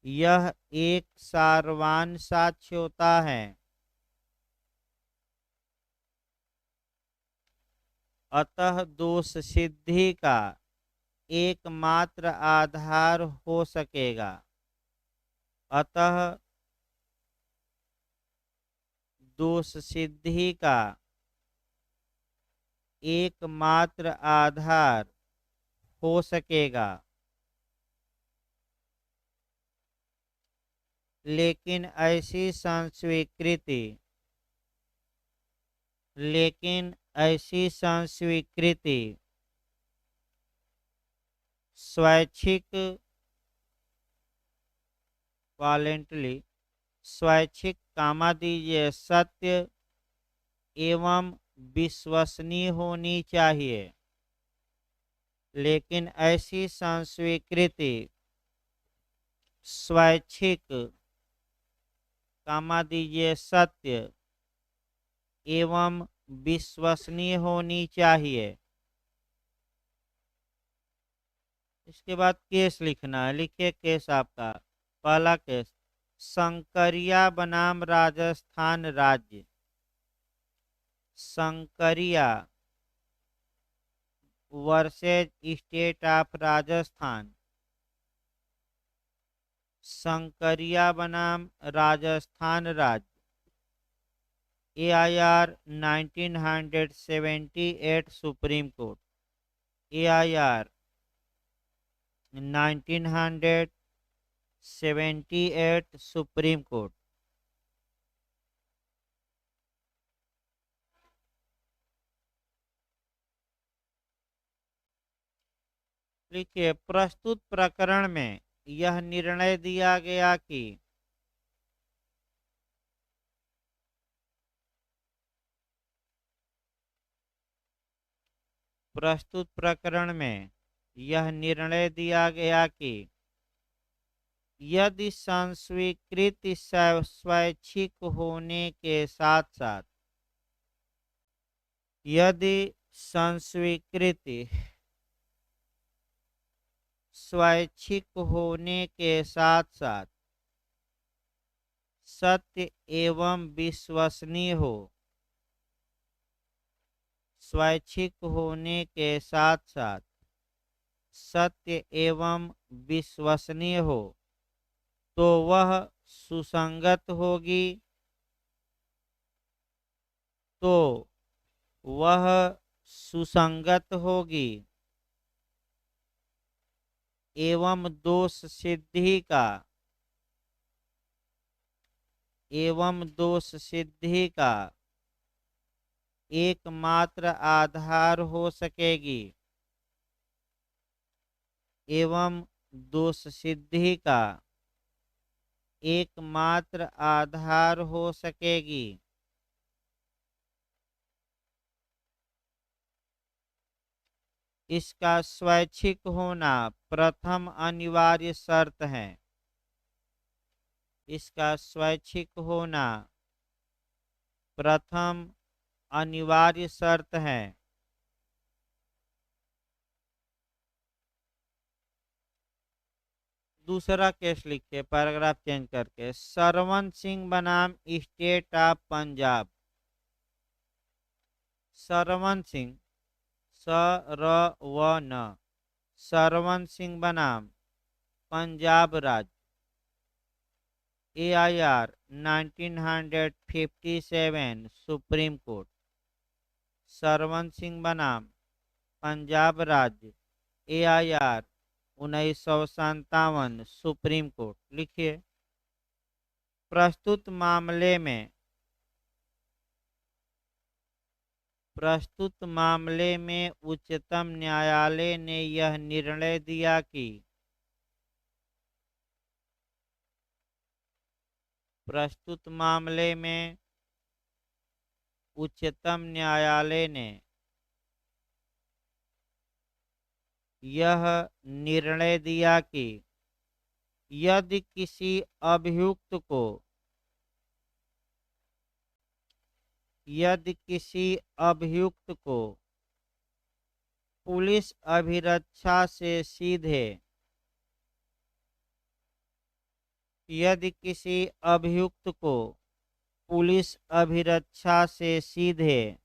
यह एक सारवान साक्ष्य होता है, अतः दोष सिद्धि का एकमात्र आधार हो सकेगा। अतः दोष सिद्धि का एकमात्र आधार हो सकेगा। लेकिन ऐसी संस्वीकृति स्वैच्छिक वॉलेंटली स्वैच्छिक कामा दीजिए सत्य एवं विश्वसनीय होनी चाहिए। लेकिन ऐसी संस्वीकृति स्वैच्छिक कामा दीजिए सत्य एवं विश्वसनीय होनी चाहिए। इसके बाद केस लिखना है। लिखिए केस आपका, पहला केस, शंकरिया बनाम राजस्थान राज्य। Shankariya versus state of Rajasthan. Shankariya बनाम राजस्थान राज्य AIR 1978 supreme court, AIR 1978 supreme court. लिखिए, प्रस्तुत प्रकरण में यह निर्णय दिया गया कि प्रस्तुत प्रकरण में यह निर्णय दिया गया कि यदि संस्वीकृति स्वैच्छिक होने के साथ साथ, यदि संस्वीकृति स्वैच्छिक होने के साथ साथ सत्य एवं विश्वसनीय हो, स्वैच्छिक होने के साथ साथ सत्य एवं विश्वसनीय हो, तो वह सुसंगत होगी, तो वह सुसंगत होगी एवं दोष सिद्धि का, एवं दोष सिद्धि का एकमात्र आधार हो सकेगी, एवं दोष सिद्धि का एकमात्र आधार हो सकेगी। इसका स्वैच्छिक होना प्रथम अनिवार्य शर्त है, इसका स्वैच्छिक होना प्रथम अनिवार्य शर्त है। दूसरा केस लिखिए, पैराग्राफ चेंज करके, सरवन सिंह बनाम स्टेट ऑफ पंजाब। सरवन सिंह, सरवन, सरवन सिंह बनाम पंजाब राज्य, AIR 1957 supreme court, Sarwan Singh बनाम पंजाब राज्य, AIR 1957 सुप्रीम कोर्ट। लिखिए, प्रस्तुत मामले में, प्रस्तुत मामले में उच्चतम न्यायालय ने यह निर्णय दिया कि प्रस्तुत मामले में उच्चतम न्यायालय ने यह निर्णय दिया कि यदि किसी अभियुक्त को, यदि किसी अभियुक्त को पुलिस अभिरक्षा से सीधे, यदि किसी अभियुक्त को पुलिस अभिरक्षा से सीधे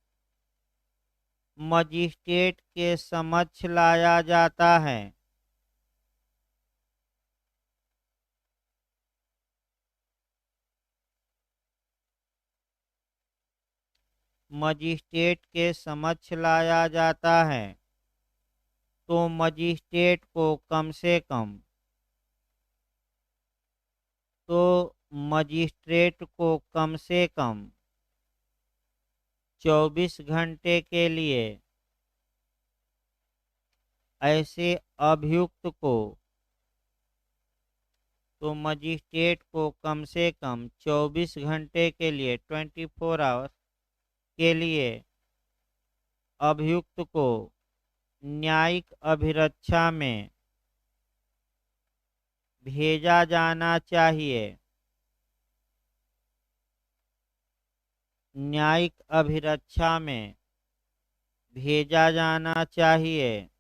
मजिस्ट्रेट के समक्ष लाया जाता है, मजिस्ट्रेट के समक्ष लाया जाता है, तो मजिस्ट्रेट को कम से कम, तो मजिस्ट्रेट को कम से कम 24 घंटे के लिए ऐसे अभियुक्त को, तो मजिस्ट्रेट को कम से कम 24 घंटे के लिए 24 आवर्स के लिए अभियुक्त को न्यायिक अभिरक्षा में भेजा जाना चाहिए, न्यायिक अभिरक्षा में भेजा जाना चाहिए,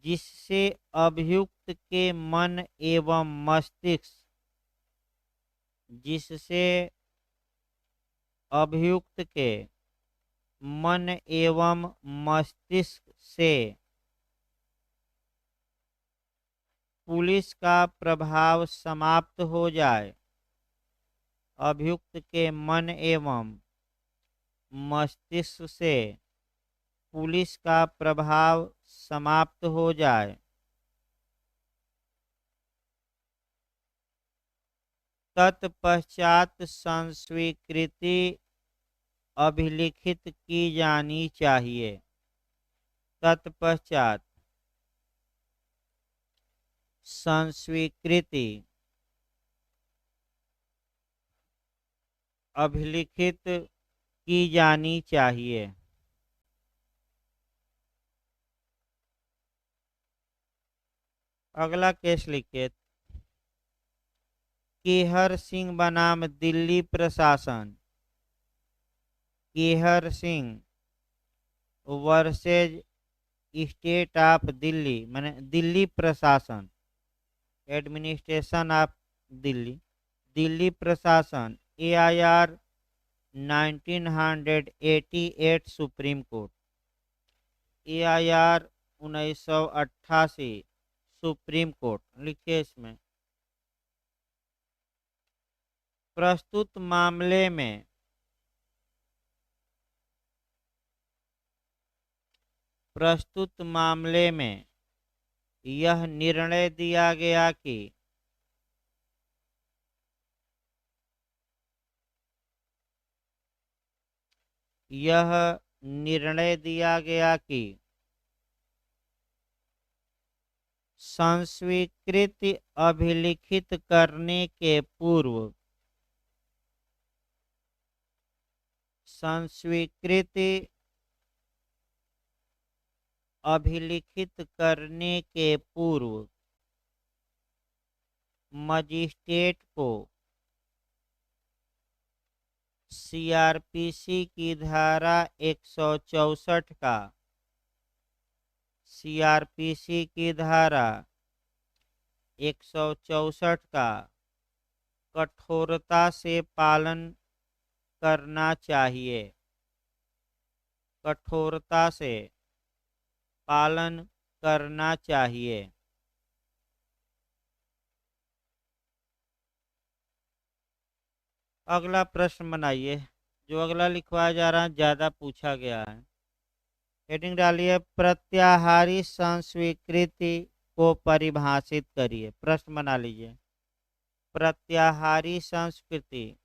जिससे अभियुक्त के मन एवं मस्तिष्क, जिससे अभियुक्त के मन एवं मस्तिष्क से पुलिस का प्रभाव समाप्त हो जाए, अभियुक्त के मन एवं मस्तिष्क से पुलिस का प्रभाव समाप्त हो जाए, तत्पश्चात संस्वीकृति अभिलिखित की जानी चाहिए। तत्पश्चात संस्वीकृति अभिलिखित की जानी चाहिए। अगला केस लिखिए। केहर सिंह बनाम दिल्ली प्रशासन। Kehar Singh versus state of Delhi, माने दिल्ली प्रशासन, एडमिनिस्ट्रेशन ऑफ दिल्ली, दिल्ली प्रशासन, AIR 1988 supreme court, AIR 1988 supreme court. लिखिए इसमें। प्रस्तुत मामले में यह निर्णय दिया गया कि संस्वीकृति अभिलिखित करने के पूर्व मजिस्ट्रेट को CRPC की धारा 164 का कठोरता से पालन करना चाहिए। कठोरता से पालन करना चाहिए। अगला प्रश्न बनाइए। जो अगला लिखवाया जा रहा है ज्यादा पूछा गया है। हेडिंग डालिए, प्रत्याहारी संस्वीकृति को परिभाषित करिए। प्रश्न बना लीजिए। प्रत्याहारी संस्कृति,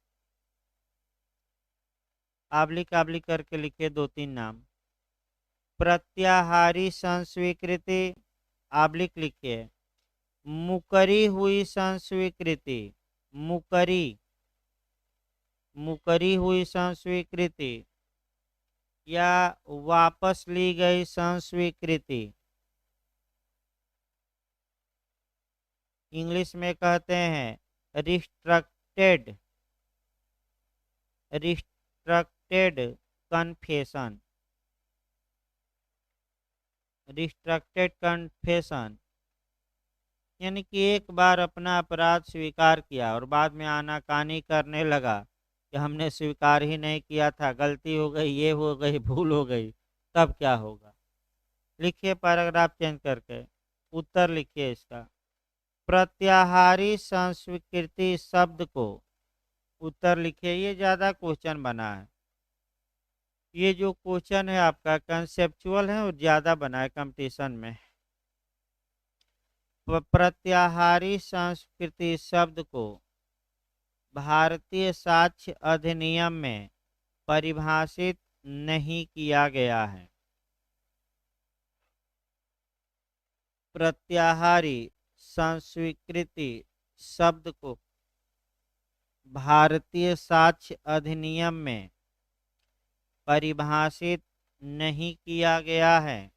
आबलिक आबलिक करके लिखिए 2-3 नाम। प्रत्याहारी संस्वीकृति, आबलिक लिखिए। मुकरी हुई संस्वीकृति, मुकरी हुई संस्वीकृति या वापस ली गई संस्वीकृति, इंग्लिश में कहते हैं रिस्ट्रक्टेड कन्फेशन। रिस्ट्रक्टेड कन्फेशन यानी कि एक बार अपना अपराध स्वीकार किया और बाद में आनाकानी करने लगा कि हमने स्वीकार ही नहीं किया था, गलती हो गई, ये हो गई, भूल हो गई, तब क्या होगा। लिखिए पैराग्राफ चेंज करके, उत्तर लिखिए इसका। प्रत्याहारी संस्वीकृति शब्द को, उत्तर लिखिए। ये ज्यादा क्वेश्चन बना है। ये जो क्वेश्चन है आपका कंसेप्चुअल है और ज्यादा बना है कंपटीशन में। प्रत्याहारी संस्कृति शब्द को भारतीय साक्ष्य अधिनियम में परिभाषित नहीं किया गया है। प्रत्याहारी संस्वीकृति शब्द को भारतीय साक्ष्य अधिनियम में परिभाषित नहीं किया गया है।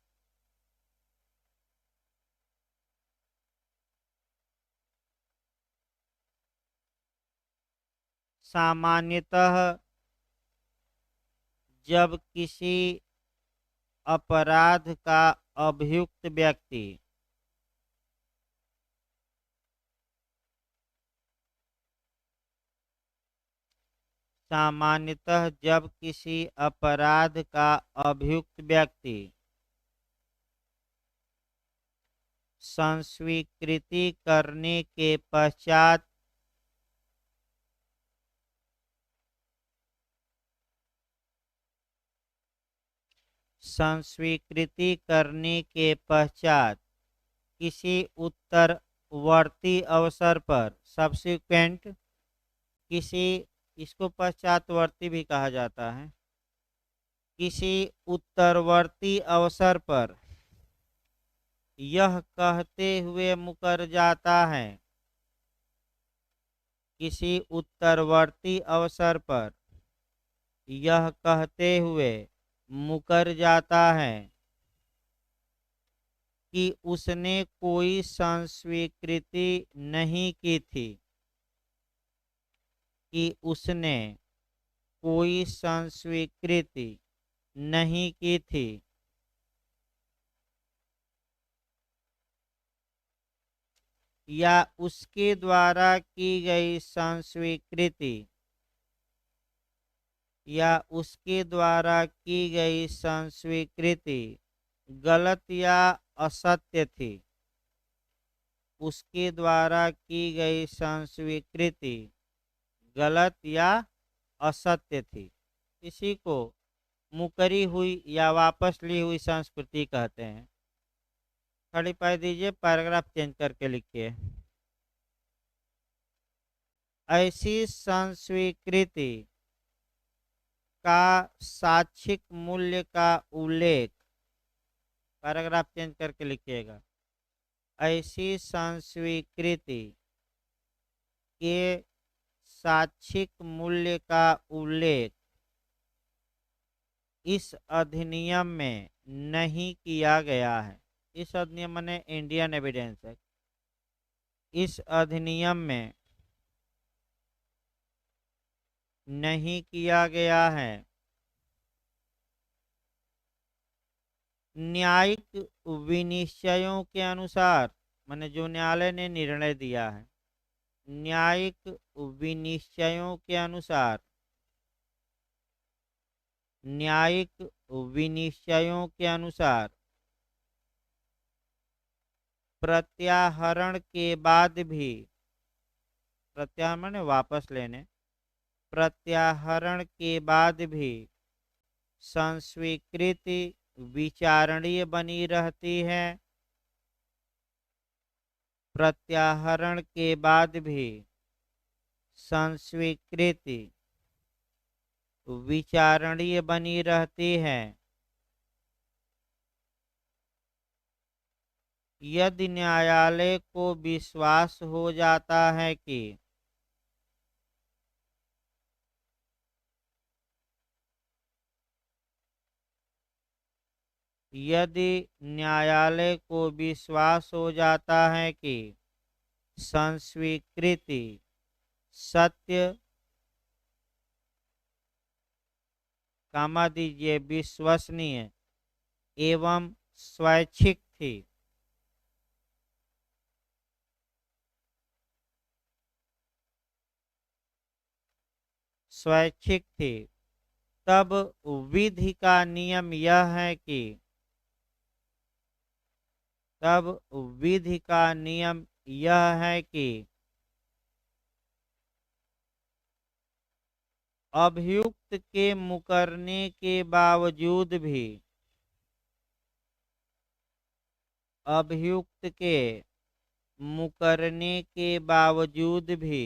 सामान्यतः जब किसी अपराध का अभियुक्त व्यक्ति सामान्यतः जब किसी अपराध का अभियुक्त व्यक्ति संस्वीकृति करने के पश्चात संस्वीकृति करने के पश्चात किसी उत्तरवर्ती अवसर पर सब्सिक्वेंट, किसी, इसको पश्चातवर्ती भी कहा जाता है, किसी उत्तरवर्ती अवसर पर यह कहते हुए मुकर जाता है, किसी उत्तरवर्ती अवसर पर यह कहते हुए मुकर जाता है कि उसने कोई संस्वीकृति नहीं की थी, कि उसने कोई संस्वीकृति नहीं की थी, या उसके द्वारा की गई संस्वीकृति या उसके द्वारा की गई संस्वीकृति गलत या असत्य थी, उसके द्वारा की गई संस्वीकृति गलत या असत्य थी। इसी को मुकरी हुई या वापस ली हुई संस्कृति कहते हैं। खड़ी पाई दीजिए, पैराग्राफ चेंज करके लिखिए। ऐसी संस्वीकृति का साक्षिक मूल्य का उल्लेख, पैराग्राफ चेंज करके लिखिएगा। ऐसी संस्वीकृति के साक्षिक मूल्य का उल्लेख इस अधिनियम में नहीं किया गया है। इस अधिनियम माने इंडियन एविडेंस एक्ट। इस अधिनियम में नहीं किया गया है। न्यायिक विनिश्चयों के अनुसार, माने जो न्यायालय ने निर्णय दिया है, न्यायिक विनिश्चयों के अनुसार, न्यायिक विनिश्चयों के अनुसार प्रत्याहरण के बाद भी, प्रत्याहरण माने वापस लेने, प्रत्याहरण के बाद भी संस्वीकृति विचारणीय बनी रहती है। प्रत्याहरण के बाद भी संस्वीकृति विचारणीय बनी रहती है यदि न्यायालय को विश्वास हो जाता है कि यदि न्यायालय को विश्वास हो जाता है कि संस्वीकृति सत्य, कामा दीजिए, विश्वसनीय एवं स्वैच्छिक थी, स्वैच्छिक थी, तब विधि का नियम यह है कि, तब विधि का नियम यह है कि अभियुक्त के मुकरने के बावजूद भी, अभियुक्त के मुकरने के बावजूद भी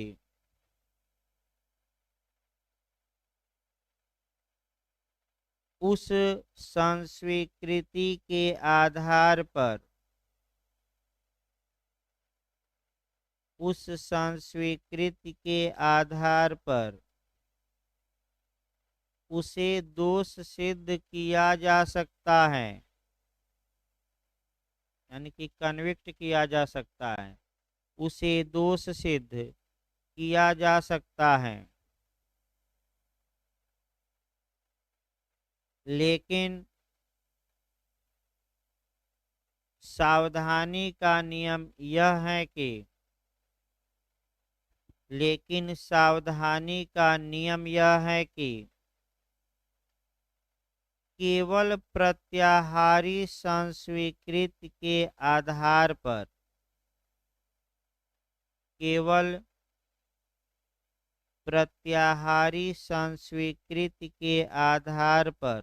उस संस्वीकृति के आधार पर, उस संस्वीकृति के आधार पर उसे दोष सिद्ध किया जा सकता है, यानी कि कन्विक्ट किया जा सकता है, उसे दोष सिद्ध किया जा सकता है। लेकिन सावधानी का नियम यह है कि, लेकिन सावधानी का नियम यह है कि केवल प्रत्याहारी संस्वीकृति के आधार पर, केवल प्रत्याहारी संस्वीकृति के आधार पर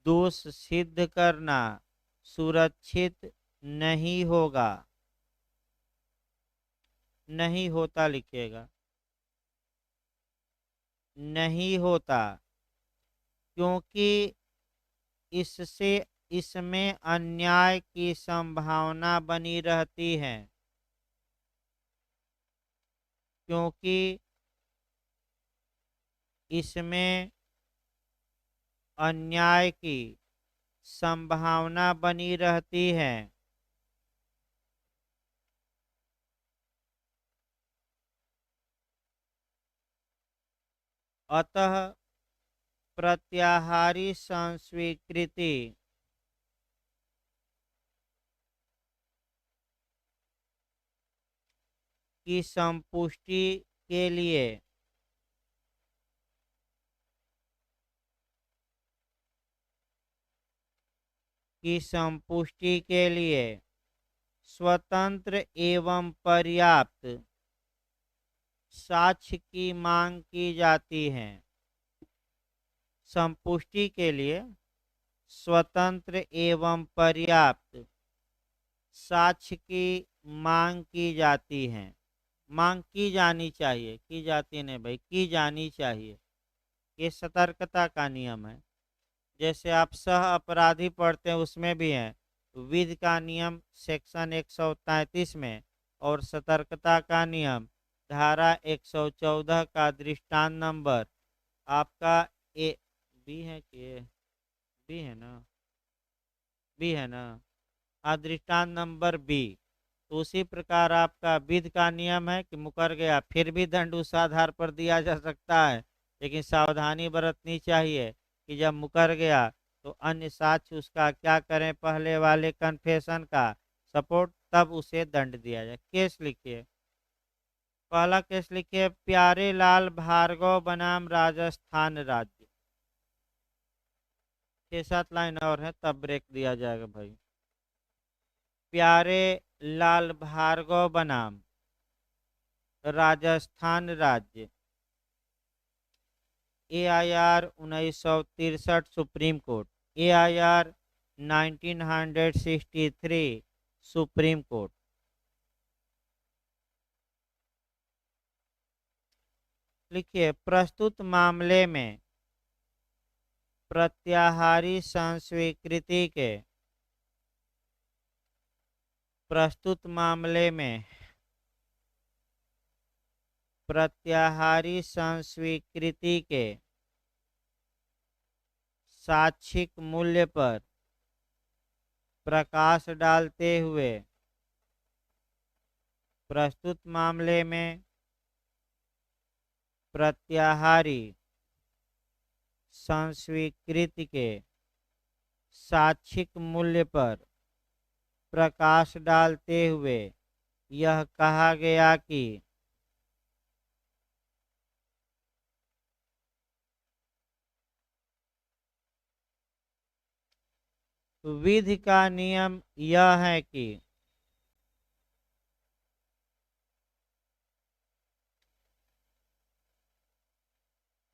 दोष सिद्ध करना सुरक्षित नहीं होगा, नहीं होता लिखिएगा, नहीं होता, क्योंकि इससे इसमें अन्याय की संभावना बनी रहती है, क्योंकि इसमें अन्याय की संभावना बनी रहती है। अतः प्रत्याहारी संस्वीकृति की संपुष्टि के लिए स्वतंत्र एवं पर्याप्त साक्ष्य की मांग की जाती है। संपुष्टि के लिए स्वतंत्र एवं पर्याप्त साक्ष्य की मांग की जाती है। मांग की जानी चाहिए, की जाती नहीं भाई, की जानी चाहिए। ये सतर्कता का नियम है। जैसे आप सह अपराधी पढ़ते हैं उसमें भी है विधि का नियम सेक्शन 133 में, और सतर्कता का नियम धारा 114 का दृष्टांत नंबर आपका ए बी है कि बी है ना, बी है ना, दृष्टांत नंबर बी। तो उसी प्रकार आपका विधि का नियम है कि मुकर गया फिर भी दंड उस आधार पर दिया जा सकता है, लेकिन सावधानी बरतनी चाहिए कि जब मुकर गया तो अन्य साक्ष्य उसका क्या करें, पहले वाले कन्फेशन का सपोर्ट, तब उसे दंड दिया जाए। केस लिखिए, पहला केस लिखिए, प्यारे लाल भार्गव बनाम राजस्थान राज्य। 6-7 लाइन और है तब ब्रेक दिया जाएगा भाई। प्यारे लाल भार्गव बनाम राजस्थान राज्य, AIR 1963 supreme court, AIR 1963 supreme court. लिखिए, प्रस्तुत मामले में प्रत्याहारी संस्वीकृति के, प्रस्तुत मामले में प्रत्याहारी संस्वीकृति के साक्षिक मूल्य पर प्रकाश डालते हुए, प्रस्तुत मामले में प्रत्याहारी संस्वीकृति के साक्षिक मूल्य पर प्रकाश डालते हुए यह कहा गया कि विधि का नियम यह है कि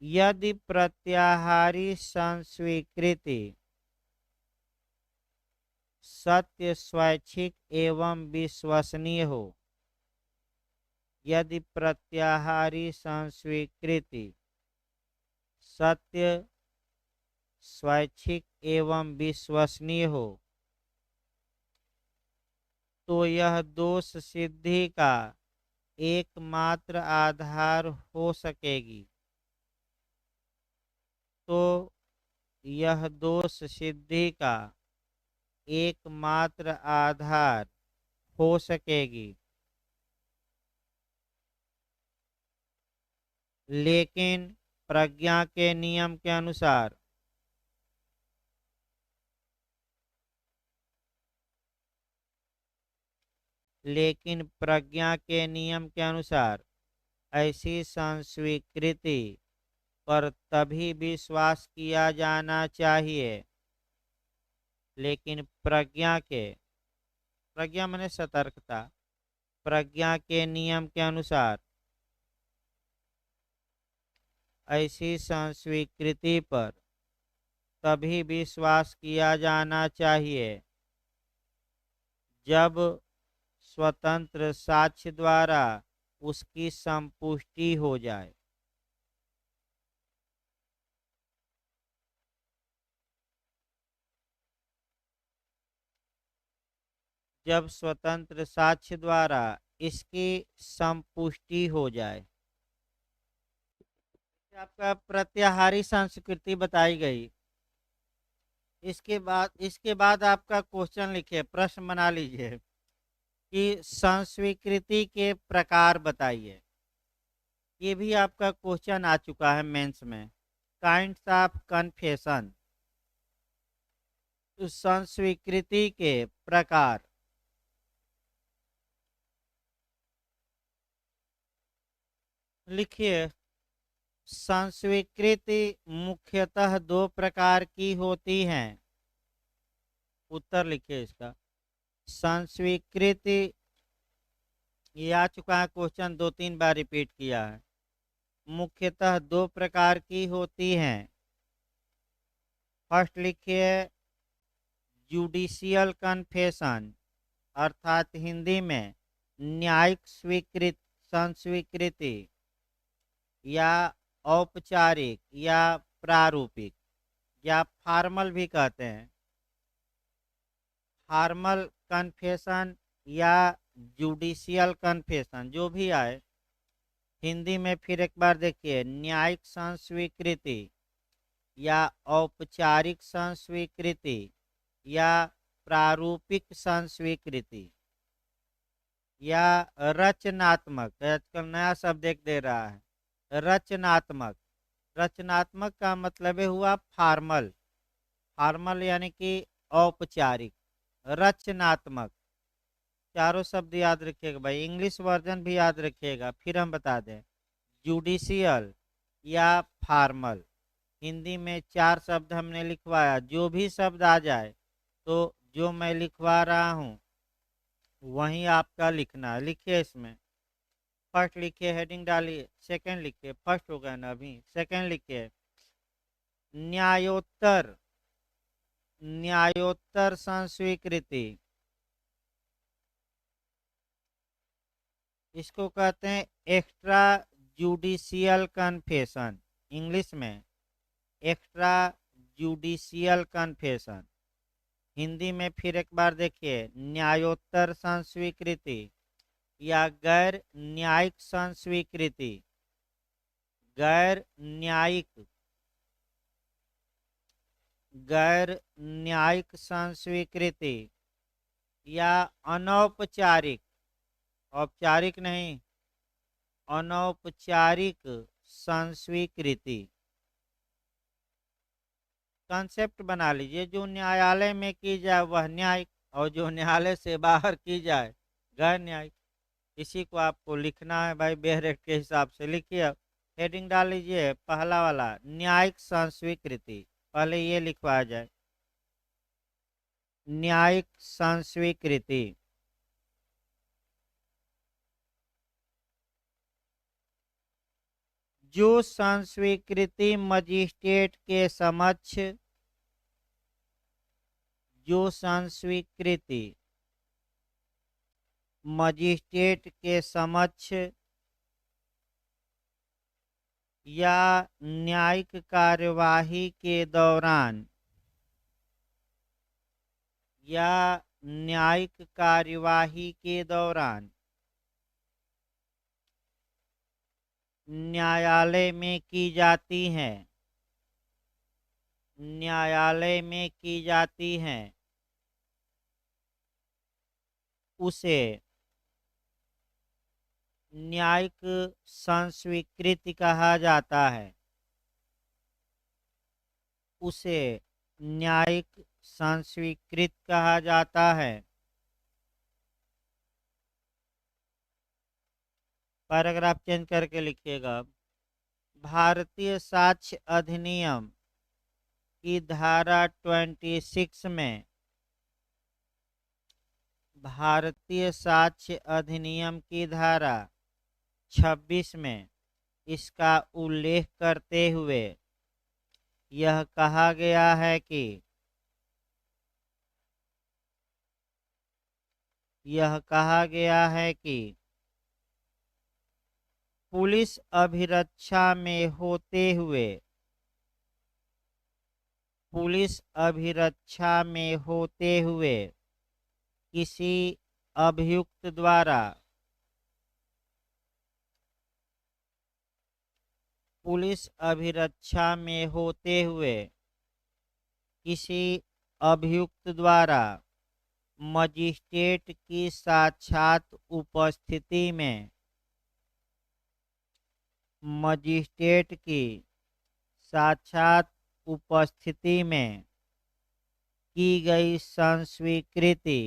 यदि प्रत्याहारी संस्वीकृति सत्य, स्वैच्छिक एवं विश्वसनीय हो, यदि प्रत्याहारी संस्वीकृति सत्य, स्वैच्छिक एवं विश्वसनीय हो, तो यह दोष सिद्धि का एकमात्र आधार हो सकेगी, तो यह दोष सिद्धि का एकमात्र आधार हो सकेगी। लेकिन प्रज्ञा के नियम के अनुसार ऐसी संस्वीकृति पर तभी विश्वास किया जाना चाहिए, लेकिन प्रज्ञा माने सतर्कता, प्रज्ञा के नियम के अनुसार ऐसी संस्वीकृति पर तभी विश्वास किया जाना चाहिए जब स्वतंत्र साक्ष्य द्वारा उसकी संपुष्टि हो जाए। जब स्वतंत्र साक्ष्य द्वारा इसकी संपुष्टि हो जाए। आपका प्रत्याहारी संस्कृति बताई गई। इसके बाद आपका क्वेश्चन लिखिए, प्रश्न बना लीजिए कि संस्वीकृति के प्रकार बताइए। ये भी आपका क्वेश्चन आ चुका है मेंस में। काइंड्स ऑफ कन्फेशन, संस्वीकृति के प्रकार। लिखिए, संस्वीकृति मुख्यतः दो प्रकार की होती हैं। उत्तर लिखिए इसका। संस्वीकृति, ये आ चुका है क्वेश्चन, 2-3 बार रिपीट किया है। मुख्यतः दो प्रकार की होती हैं। फर्स्ट लिखिए जुडिशियल कन्फेशन, अर्थात हिंदी में न्यायिक स्वीकृत संस्वीकृति, या औपचारिक या प्रारूपिक, या फॉर्मल भी कहते हैं। फॉर्मल कन्फेशन या जुडिशियल कन्फेशन, जो भी आए हिंदी में। फिर एक बार देखिए, न्यायिक संस्वीकृति या औपचारिक संस्वीकृति या प्रारूपिक संस्वीकृति, या रचनात्मक, आजकल नया शब्द एक दे रहा है, रचनात्मक। रचनात्मक का मतलब हुआ फॉर्मल, फॉर्मल यानी कि औपचारिक। रचनात्मक, चारों शब्द याद रखिएगा भाई, इंग्लिश वर्जन भी याद रखिएगा। फिर हम बता दें, जुडिशियल या फॉर्मल, हिंदी में 4 शब्द हमने लिखवाया। जो भी शब्द आ जाए तो जो मैं लिखवा रहा हूँ वहीं आपका लिखना है। लिखिए इसमें, फर्स्ट लिखिए, हेडिंग डालिए। सेकंड लिखिए, फर्स्ट हो गया ना अभी, सेकंड लिखिए न्यायोत्तर, न्यायोत्तर संस्वीकृति। इसको कहते हैं एक्स्ट्रा जुडिशियल कन्फेशन, इंग्लिश में एक्स्ट्रा जुडिशियल कन्फेशन। हिंदी में फिर एक बार देखिए, न्यायोत्तर संस्वीकृति या गैर न्यायिक संस्वीकृति। गैर न्यायिक, गैर न्यायिक संस्वीकृति या अनौपचारिक, औपचारिक नहीं, अनौपचारिक संस्वीकृति। कंसेप्ट बना लीजिए, जो न्यायालय में की जाए वह न्यायिक, और जो न्यायालय से बाहर की जाए गैर न्यायिक। इसी को आपको लिखना है भाई, बेहरेट के हिसाब से लिखिए। हेडिंग डाल लीजिए, पहला वाला न्यायिक संस्वीकृति, पहले ये लिखवाया जाए, न्यायिक संस्वीकृति। जो संस्वीकृति मजिस्ट्रेट के समक्ष, जो संस्वीकृति मजिस्ट्रेट के समक्ष या न्यायिक कार्यवाही के दौरान, या न्यायिक कार्यवाही के दौरान न्यायालय में की जाती हैं, न्यायालय में की जाती हैं, उसे न्यायिक संस्वीकृति कहा जाता है, उसे न्यायिक संस्वीकृत कहा जाता है। पैराग्राफ चेंज करके लिखिएगा। भारतीय साक्ष्य अधिनियम की धारा 26 में, भारतीय साक्ष्य अधिनियम की धारा 26 में इसका उल्लेख करते हुए यह कहा गया है कि यह कहा गया है कि पुलिस अभिरक्षा में होते हुए पुलिस अभिरक्षा में होते हुए किसी अभियुक्त द्वारा पुलिस अभिरक्षा में होते हुए किसी अभियुक्त द्वारा मजिस्ट्रेट की साक्षात उपस्थिति में मजिस्ट्रेट की साक्षात उपस्थिति में की गई संस्वीकृति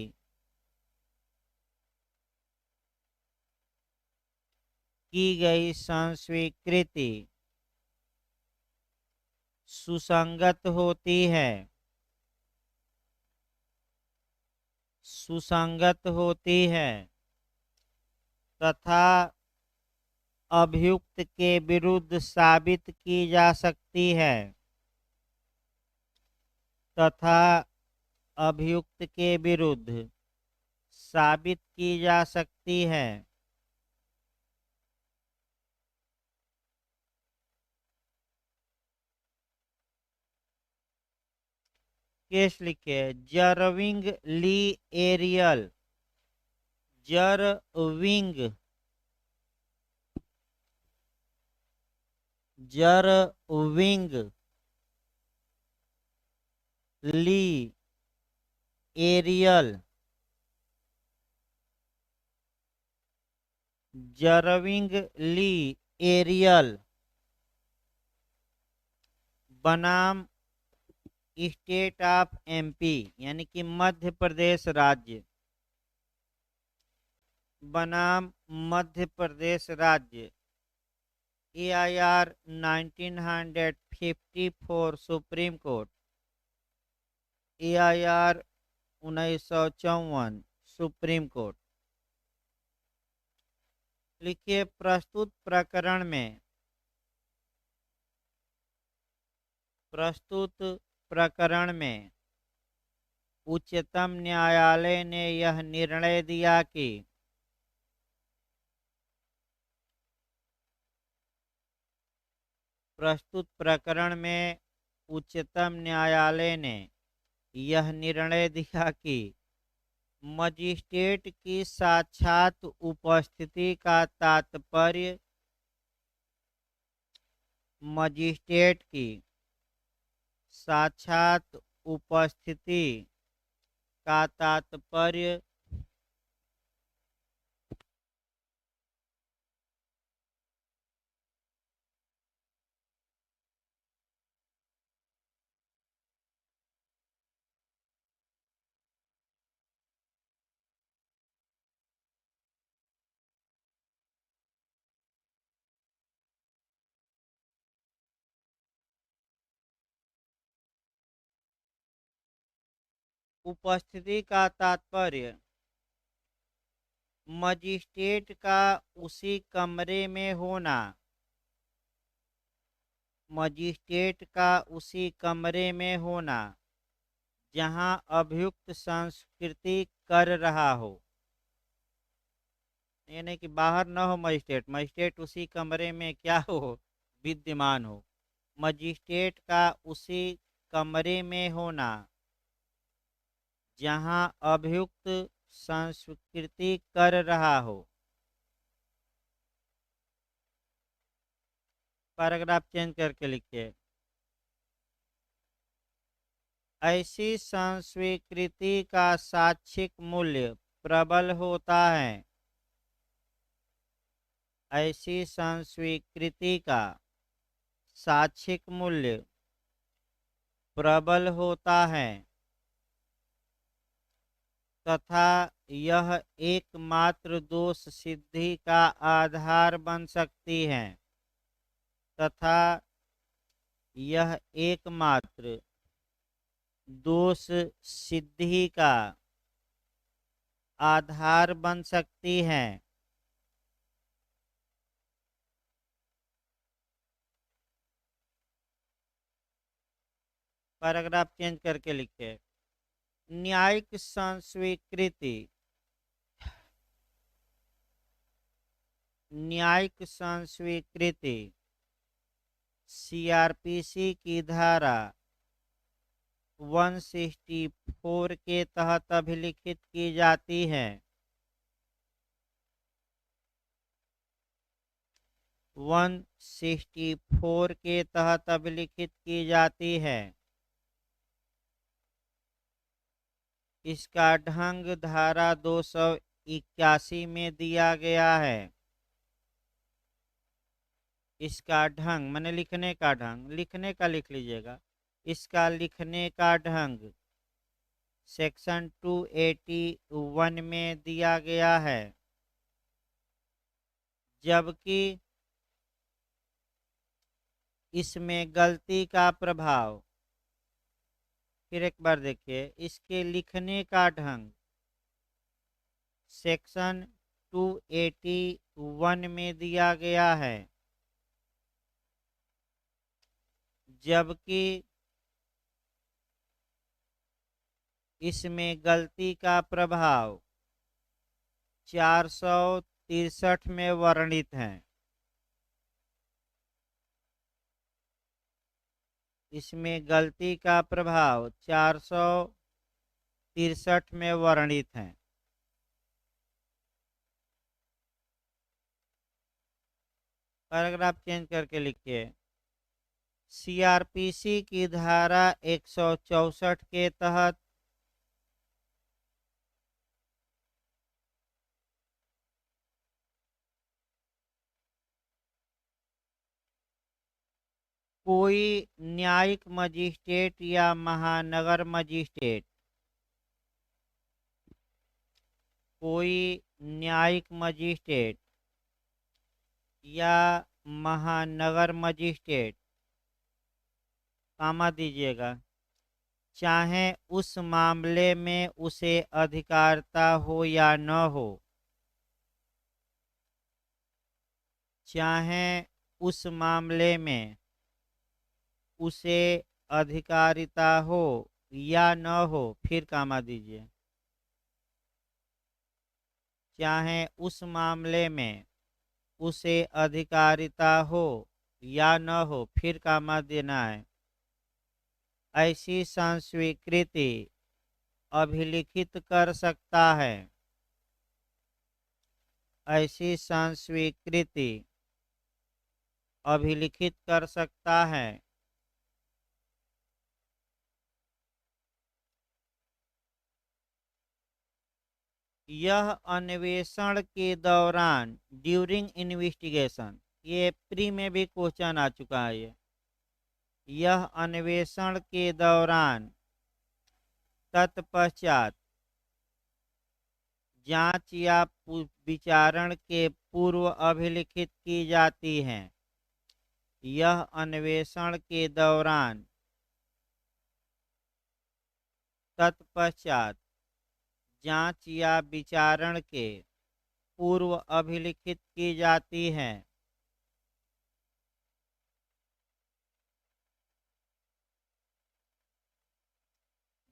सुसंगत होती है तथा अभियुक्त के विरुद्ध साबित की जा सकती है तथा अभियुक्त के विरुद्ध साबित की जा सकती है। केस लिखे जरविंग ली एरियल जरविंग ली एरियल जरविंग ली एरियल बनाम स्टेट ऑफ एमपी यानी कि मध्य प्रदेश राज्य बनाम मध्य प्रदेश राज्य AIR 1954 supreme court AIR 1954 supreme court. लिखिए प्रस्तुत प्रकरण में उच्चतम न्यायालय ने यह निर्णय दिया कि प्रस्तुत प्रकरण में उच्चतम न्यायालय ने यह निर्णय दिया कि मजिस्ट्रेट की साक्षात उपस्थिति का तात्पर्य मजिस्ट्रेट की साक्षात उपस्थिति का तात्पर्य उपस्थिति का तात्पर्य मजिस्ट्रेट का उसी कमरे में होना मजिस्ट्रेट का उसी कमरे में होना जहां अभियुक्त संस्कृति कर रहा हो यानी कि बाहर न हो मजिस्ट्रेट उसी कमरे में क्या हो विद्यमान हो मजिस्ट्रेट का उसी कमरे में होना जहां अभियुक्त संस्कृति कर रहा हो। पैराग्राफ चेंज करके लिखिए ऐसी संस्वीकृति का साक्षिक मूल्य प्रबल होता है ऐसी संस्वीकृति का साक्षिक मूल्य प्रबल होता है तथा यह एकमात्र दोष सिद्धि का आधार बन सकती है तथा यह एकमात्र दोष सिद्धि का आधार बन सकती है। पैराग्राफ चेंज करके लिखिए। न्यायिक संस्वीकृति, न्यायिक संस्वीकृति सीआरपीसी की धारा 164 के तहत अभिलिखित की जाती है। 164 के तहत अभिलिखित की जाती है। इसका ढंग धारा 281 में दिया गया है। इसका ढंग माने लिखने का ढंग, लिखने का लिख लीजिएगा। इसका लिखने का ढंग सेक्शन 281 में दिया गया है। जबकि इसमें गलती का प्रभाव, फिर एक बार देखिए, इसके लिखने का ढंग सेक्शन 281 में दिया गया है। जबकि इसमें गलती का प्रभाव 463 में वर्णित है। इसमें गलती का प्रभाव 463 में वर्णित है। पैराग्राफ चेंज करके लिखिए। सीआरपीसी की धारा 164 के तहत कोई न्यायिक मजिस्ट्रेट या महानगर मजिस्ट्रेट, कोई न्यायिक मजिस्ट्रेट या महानगर मजिस्ट्रेट, कामा दीजिएगा, चाहे उस मामले में उसे अधिकारिता हो या न हो, चाहे उस मामले में उसे अधिकारिता हो या न हो, फिर कामा दीजिए, चाहे उस मामले में उसे अधिकारिता हो या न हो, फिर कामा देना है। ऐसी संस्वीकृति अभिलिखित कर सकता है। ऐसी संस्वीकृति अभिलिखित कर सकता है। यह अन्वेषण के दौरान, ड्यूरिंग इन्वेस्टिगेशन, ये प्री में भी क्वेश्चन आ चुका है। यह अन्वेषण के दौरान, तत्पश्चात, जांच या विचारण के पूर्व अभिलिखित की जाती हैं। यह अन्वेषण के दौरान, तत्पश्चात, जांच या विचारण के पूर्व अभिलिखित की जाती है।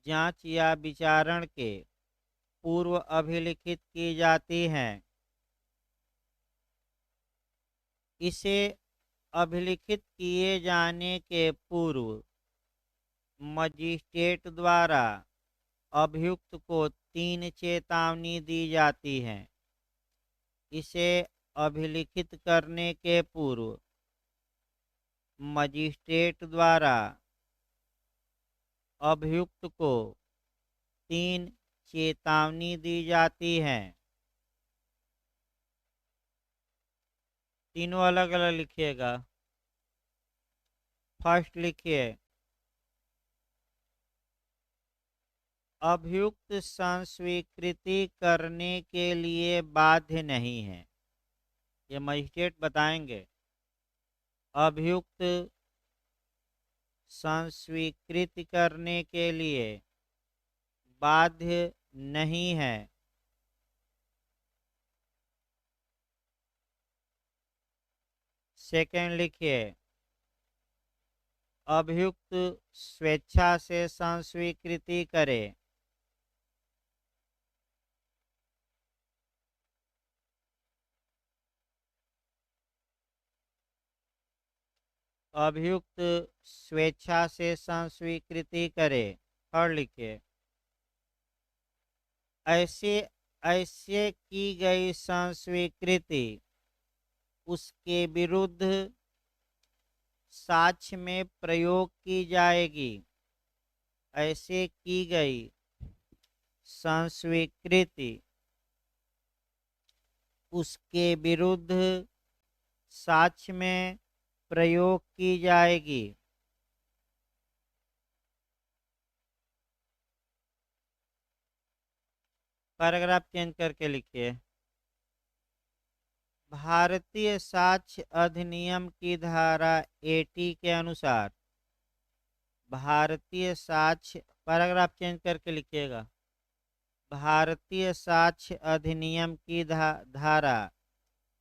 जांच या विचारण के पूर्व अभिलिखित की जाती है। इसे अभिलिखित किए जाने के पूर्व मजिस्ट्रेट द्वारा अभियुक्त को 3 चेतावनी दी जाती है। इसे अभिलिखित करने के पूर्व मजिस्ट्रेट द्वारा अभियुक्त को 3 चेतावनी दी जाती है। तीनों अलग अलग लिखिएगा। फर्स्ट लिखिए, अभियुक्त संस्वीकृति करने के लिए बाध्य नहीं है। ये मजिस्ट्रेट बताएंगे। अभियुक्त संस्वीकृत करने के लिए बाध्य नहीं है। सेकंड लिखिए, अभियुक्त स्वेच्छा से संस्वीकृति करे। अभियुक्त स्वेच्छा से संस्वीकृति करे। और लिखिए, ऐसे ऐसे की गई संस्वीकृति उसके विरुद्ध साक्ष्य में प्रयोग की जाएगी। ऐसे की गई संस्वीकृति उसके विरुद्ध साक्ष्य में प्रयोग की जाएगी। पैराग्राफ चेंज करके लिखिए, भारतीय साक्ष्य अधिनियम की धारा 80 के अनुसार भारतीय साक्ष्य, पैराग्राफ चेंज करके लिखिएगा, भारतीय साक्ष्य अधिनियम की धारा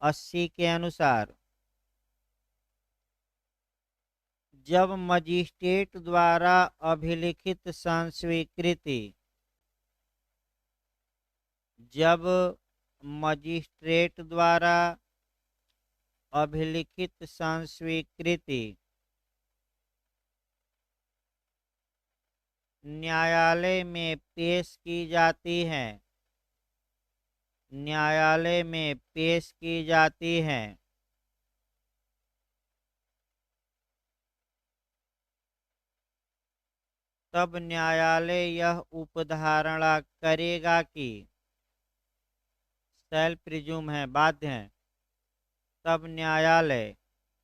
80 के अनुसार जब मजिस्ट्रेट द्वारा अभिलिखित संस्वीकृति जब मजिस्ट्रेट द्वारा अभिलिखित संस्वीकृति न्यायालय में पेश की जाती है, न्यायालय में पेश की जाती है, तब न्यायालय यह उपधारणा करेगा कि सेल्फ प्रिज्यूम है, बाध्य है, तब न्यायालय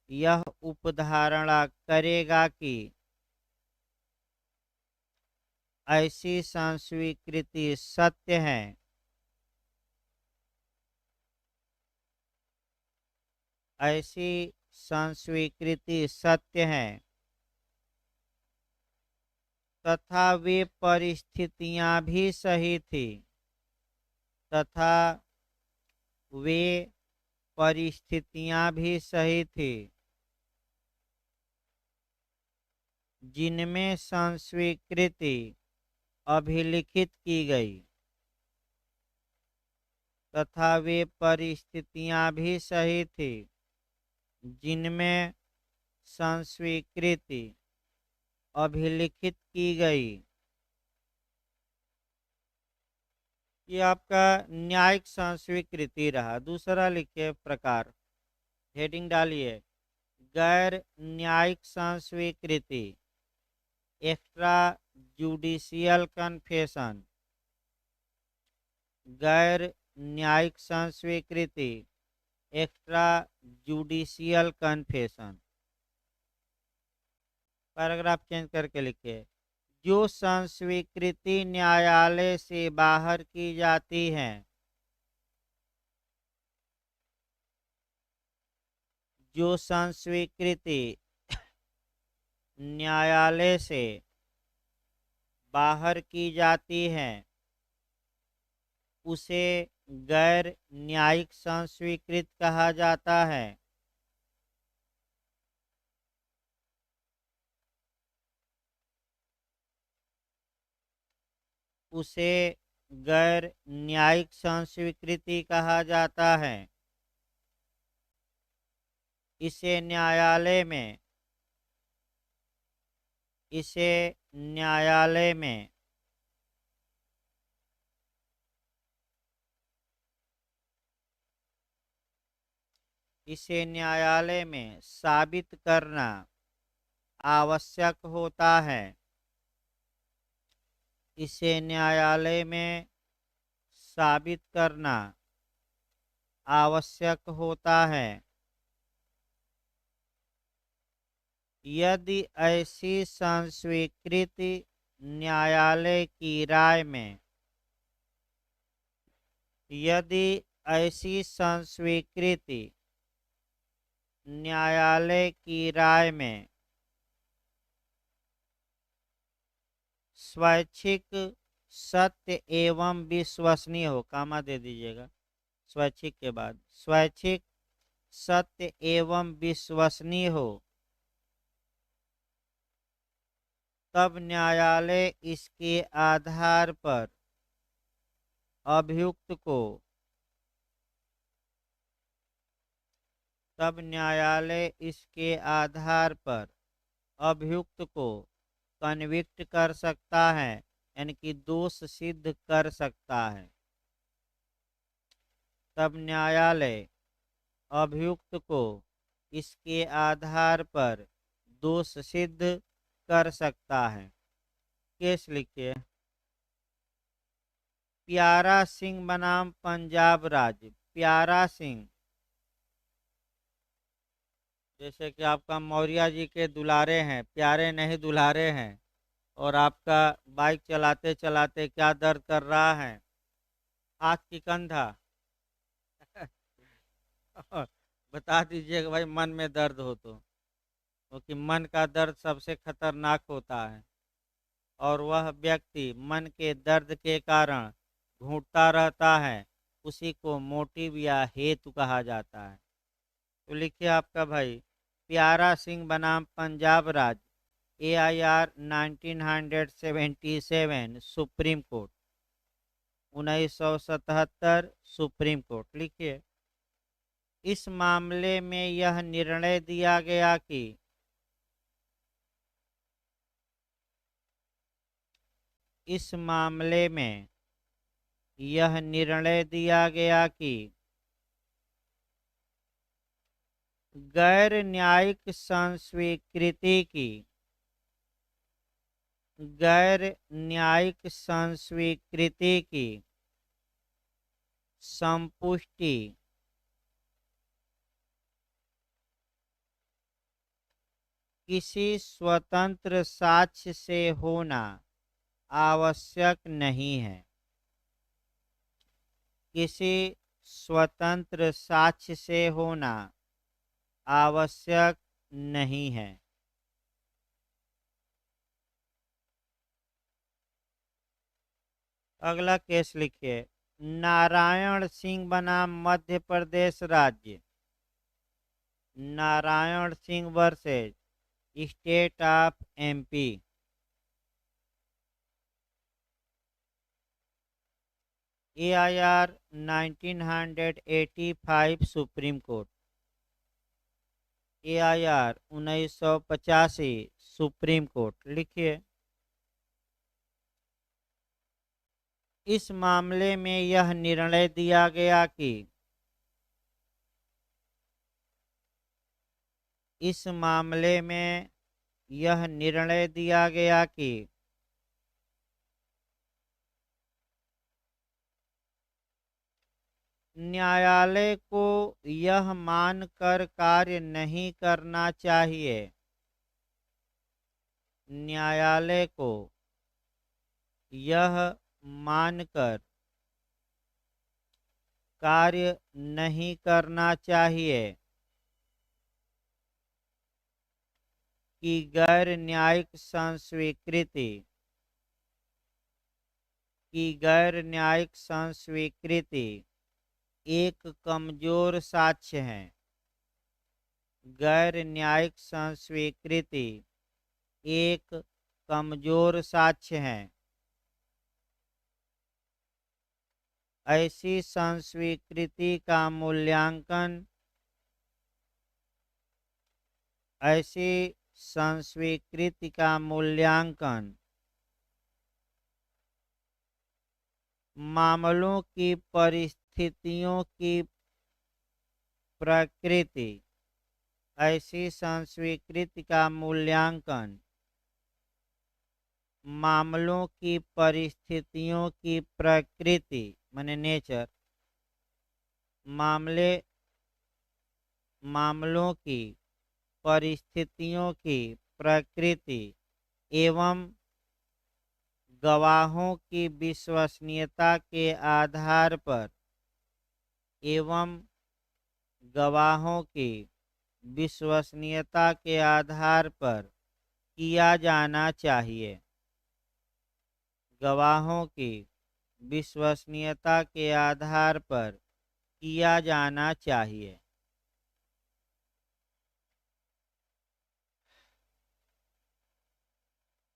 यह उपधारणा करेगा कि ऐसी संस्वीकृति सत्य है, ऐसी संस्वीकृति सत्य है तथा वे परिस्थितियां भी सही थी, तथा वे परिस्थितियां भी सही थी जिनमें संस्वीकृति अभिलिखित की गई, तथा वे परिस्थितियां भी सही थी जिनमें संस्वीकृति अभिलिखित की गई। ये आपका न्यायिक संस्वीकृति रहा। दूसरा लिखिए प्रकार, हेडिंग डालिए, गैर न्यायिक संस्वीकृति, एक्स्ट्रा जुडिशियल कन्फेशन, गैर न्यायिक संस्वीकृति, extra judicial confession. Paragraph change करके लिखिए, जो संस्वीकृति न्यायालय से बाहर की जाती है, जो संस्वीकृति न्यायालय से बाहर की जाती है उसे गैर न्यायिक संस्वीकृत कहा जाता है। उसे गैर न्यायिक संस्वीकृति कहा जाता है। इसे न्यायालय में इसे न्यायालय में इसे न्यायालय में साबित करना आवश्यक होता है। इसे न्यायालय में साबित करना आवश्यक होता है। यदि ऐसी संस्वीकृति न्यायालय की राय में यदि ऐसी संस्वीकृति न्यायालय की राय में स्वैच्छिक, सत्य एवं विश्वसनीय हो, कामा दे दीजिएगा स्वैच्छिक के बाद, स्वैच्छिक, सत्य एवं विश्वसनीय हो, तब न्यायालय इसके आधार पर अभियुक्त को तब न्यायालय इसके आधार पर अभियुक्त को कन्विक्ट कर सकता है, यानी कि दोष सिद्ध कर सकता है। तब न्यायालय अभियुक्त को इसके आधार पर दोष सिद्ध कर सकता है। केस लिखिए। प्यारा सिंह बनाम पंजाब राज्य। प्यारा सिंह जैसे कि आपका मौर्य जी के दुलारे हैं, प्यारे नहीं दुलारे हैं, और आपका बाइक चलाते चलाते क्या दर्द कर रहा है? हाथ की कंधा। बता दीजिए कि भाई मन में दर्द हो तो, क्योंकि मन का दर्द सबसे खतरनाक होता है, और वह व्यक्ति मन के दर्द के कारण घूंटता रहता है, उसी को मोटिव या हेतु कहा जाता है। तो लिखिए आपका भाई, प्यारा सिंह बनाम पंजाब राज्य, AIR 1977, supreme court, 1977 supreme court. लिखिए। इस मामले में यह निर्णय दिया गया कि इस मामले में यह निर्णय दिया गया कि गैर न्यायिक संस्वीकृति की संपुष्टि किसी स्वतंत्र साक्ष्य से होना आवश्यक नहीं है। किसी स्वतंत्र साक्ष्य से होना आवश्यक नहीं है। अगला केस लिखिए। नारायण सिंह बनाम मध्य प्रदेश राज्य। Narayan Singh versus state of MP, AIR 1985 supreme court, AIR 1985 supreme court. लिखिए। इस मामले में यह निर्णय दिया गया कि इस मामले में यह निर्णय दिया गया कि न्यायालय को यह मानकर कार्य नहीं करना चाहिए। न्यायालय को यह मानकर कार्य नहीं करना चाहिए कि गैर न्यायिक संस्वीकृति एक कमजोर साक्ष्य है। गैर न्यायिक संस्वीकृति एक कमजोर साक्ष्य है। ऐसी संस्वीकृति का मूल्यांकन मामलों की परिस्थितियों की प्रकृति ऐसी संस्वीकृति का मूल्यांकन मामलों की परिस्थितियों की प्रकृति माने नेचर, मामलों की परिस्थितियों की प्रकृति एवं गवाहों की विश्वसनीयता के आधार पर किया जाना चाहिए। गवाहों की विश्वसनीयता के आधार पर किया जाना चाहिए।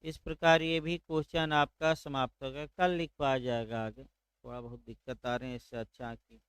इस प्रकार ये भी क्वेश्चन आपका समाप्त हो गया। कल लिखवाया जाएगा आगे, थोड़ा बहुत दिक्कत आ रहे हैं, इससे अच्छा कि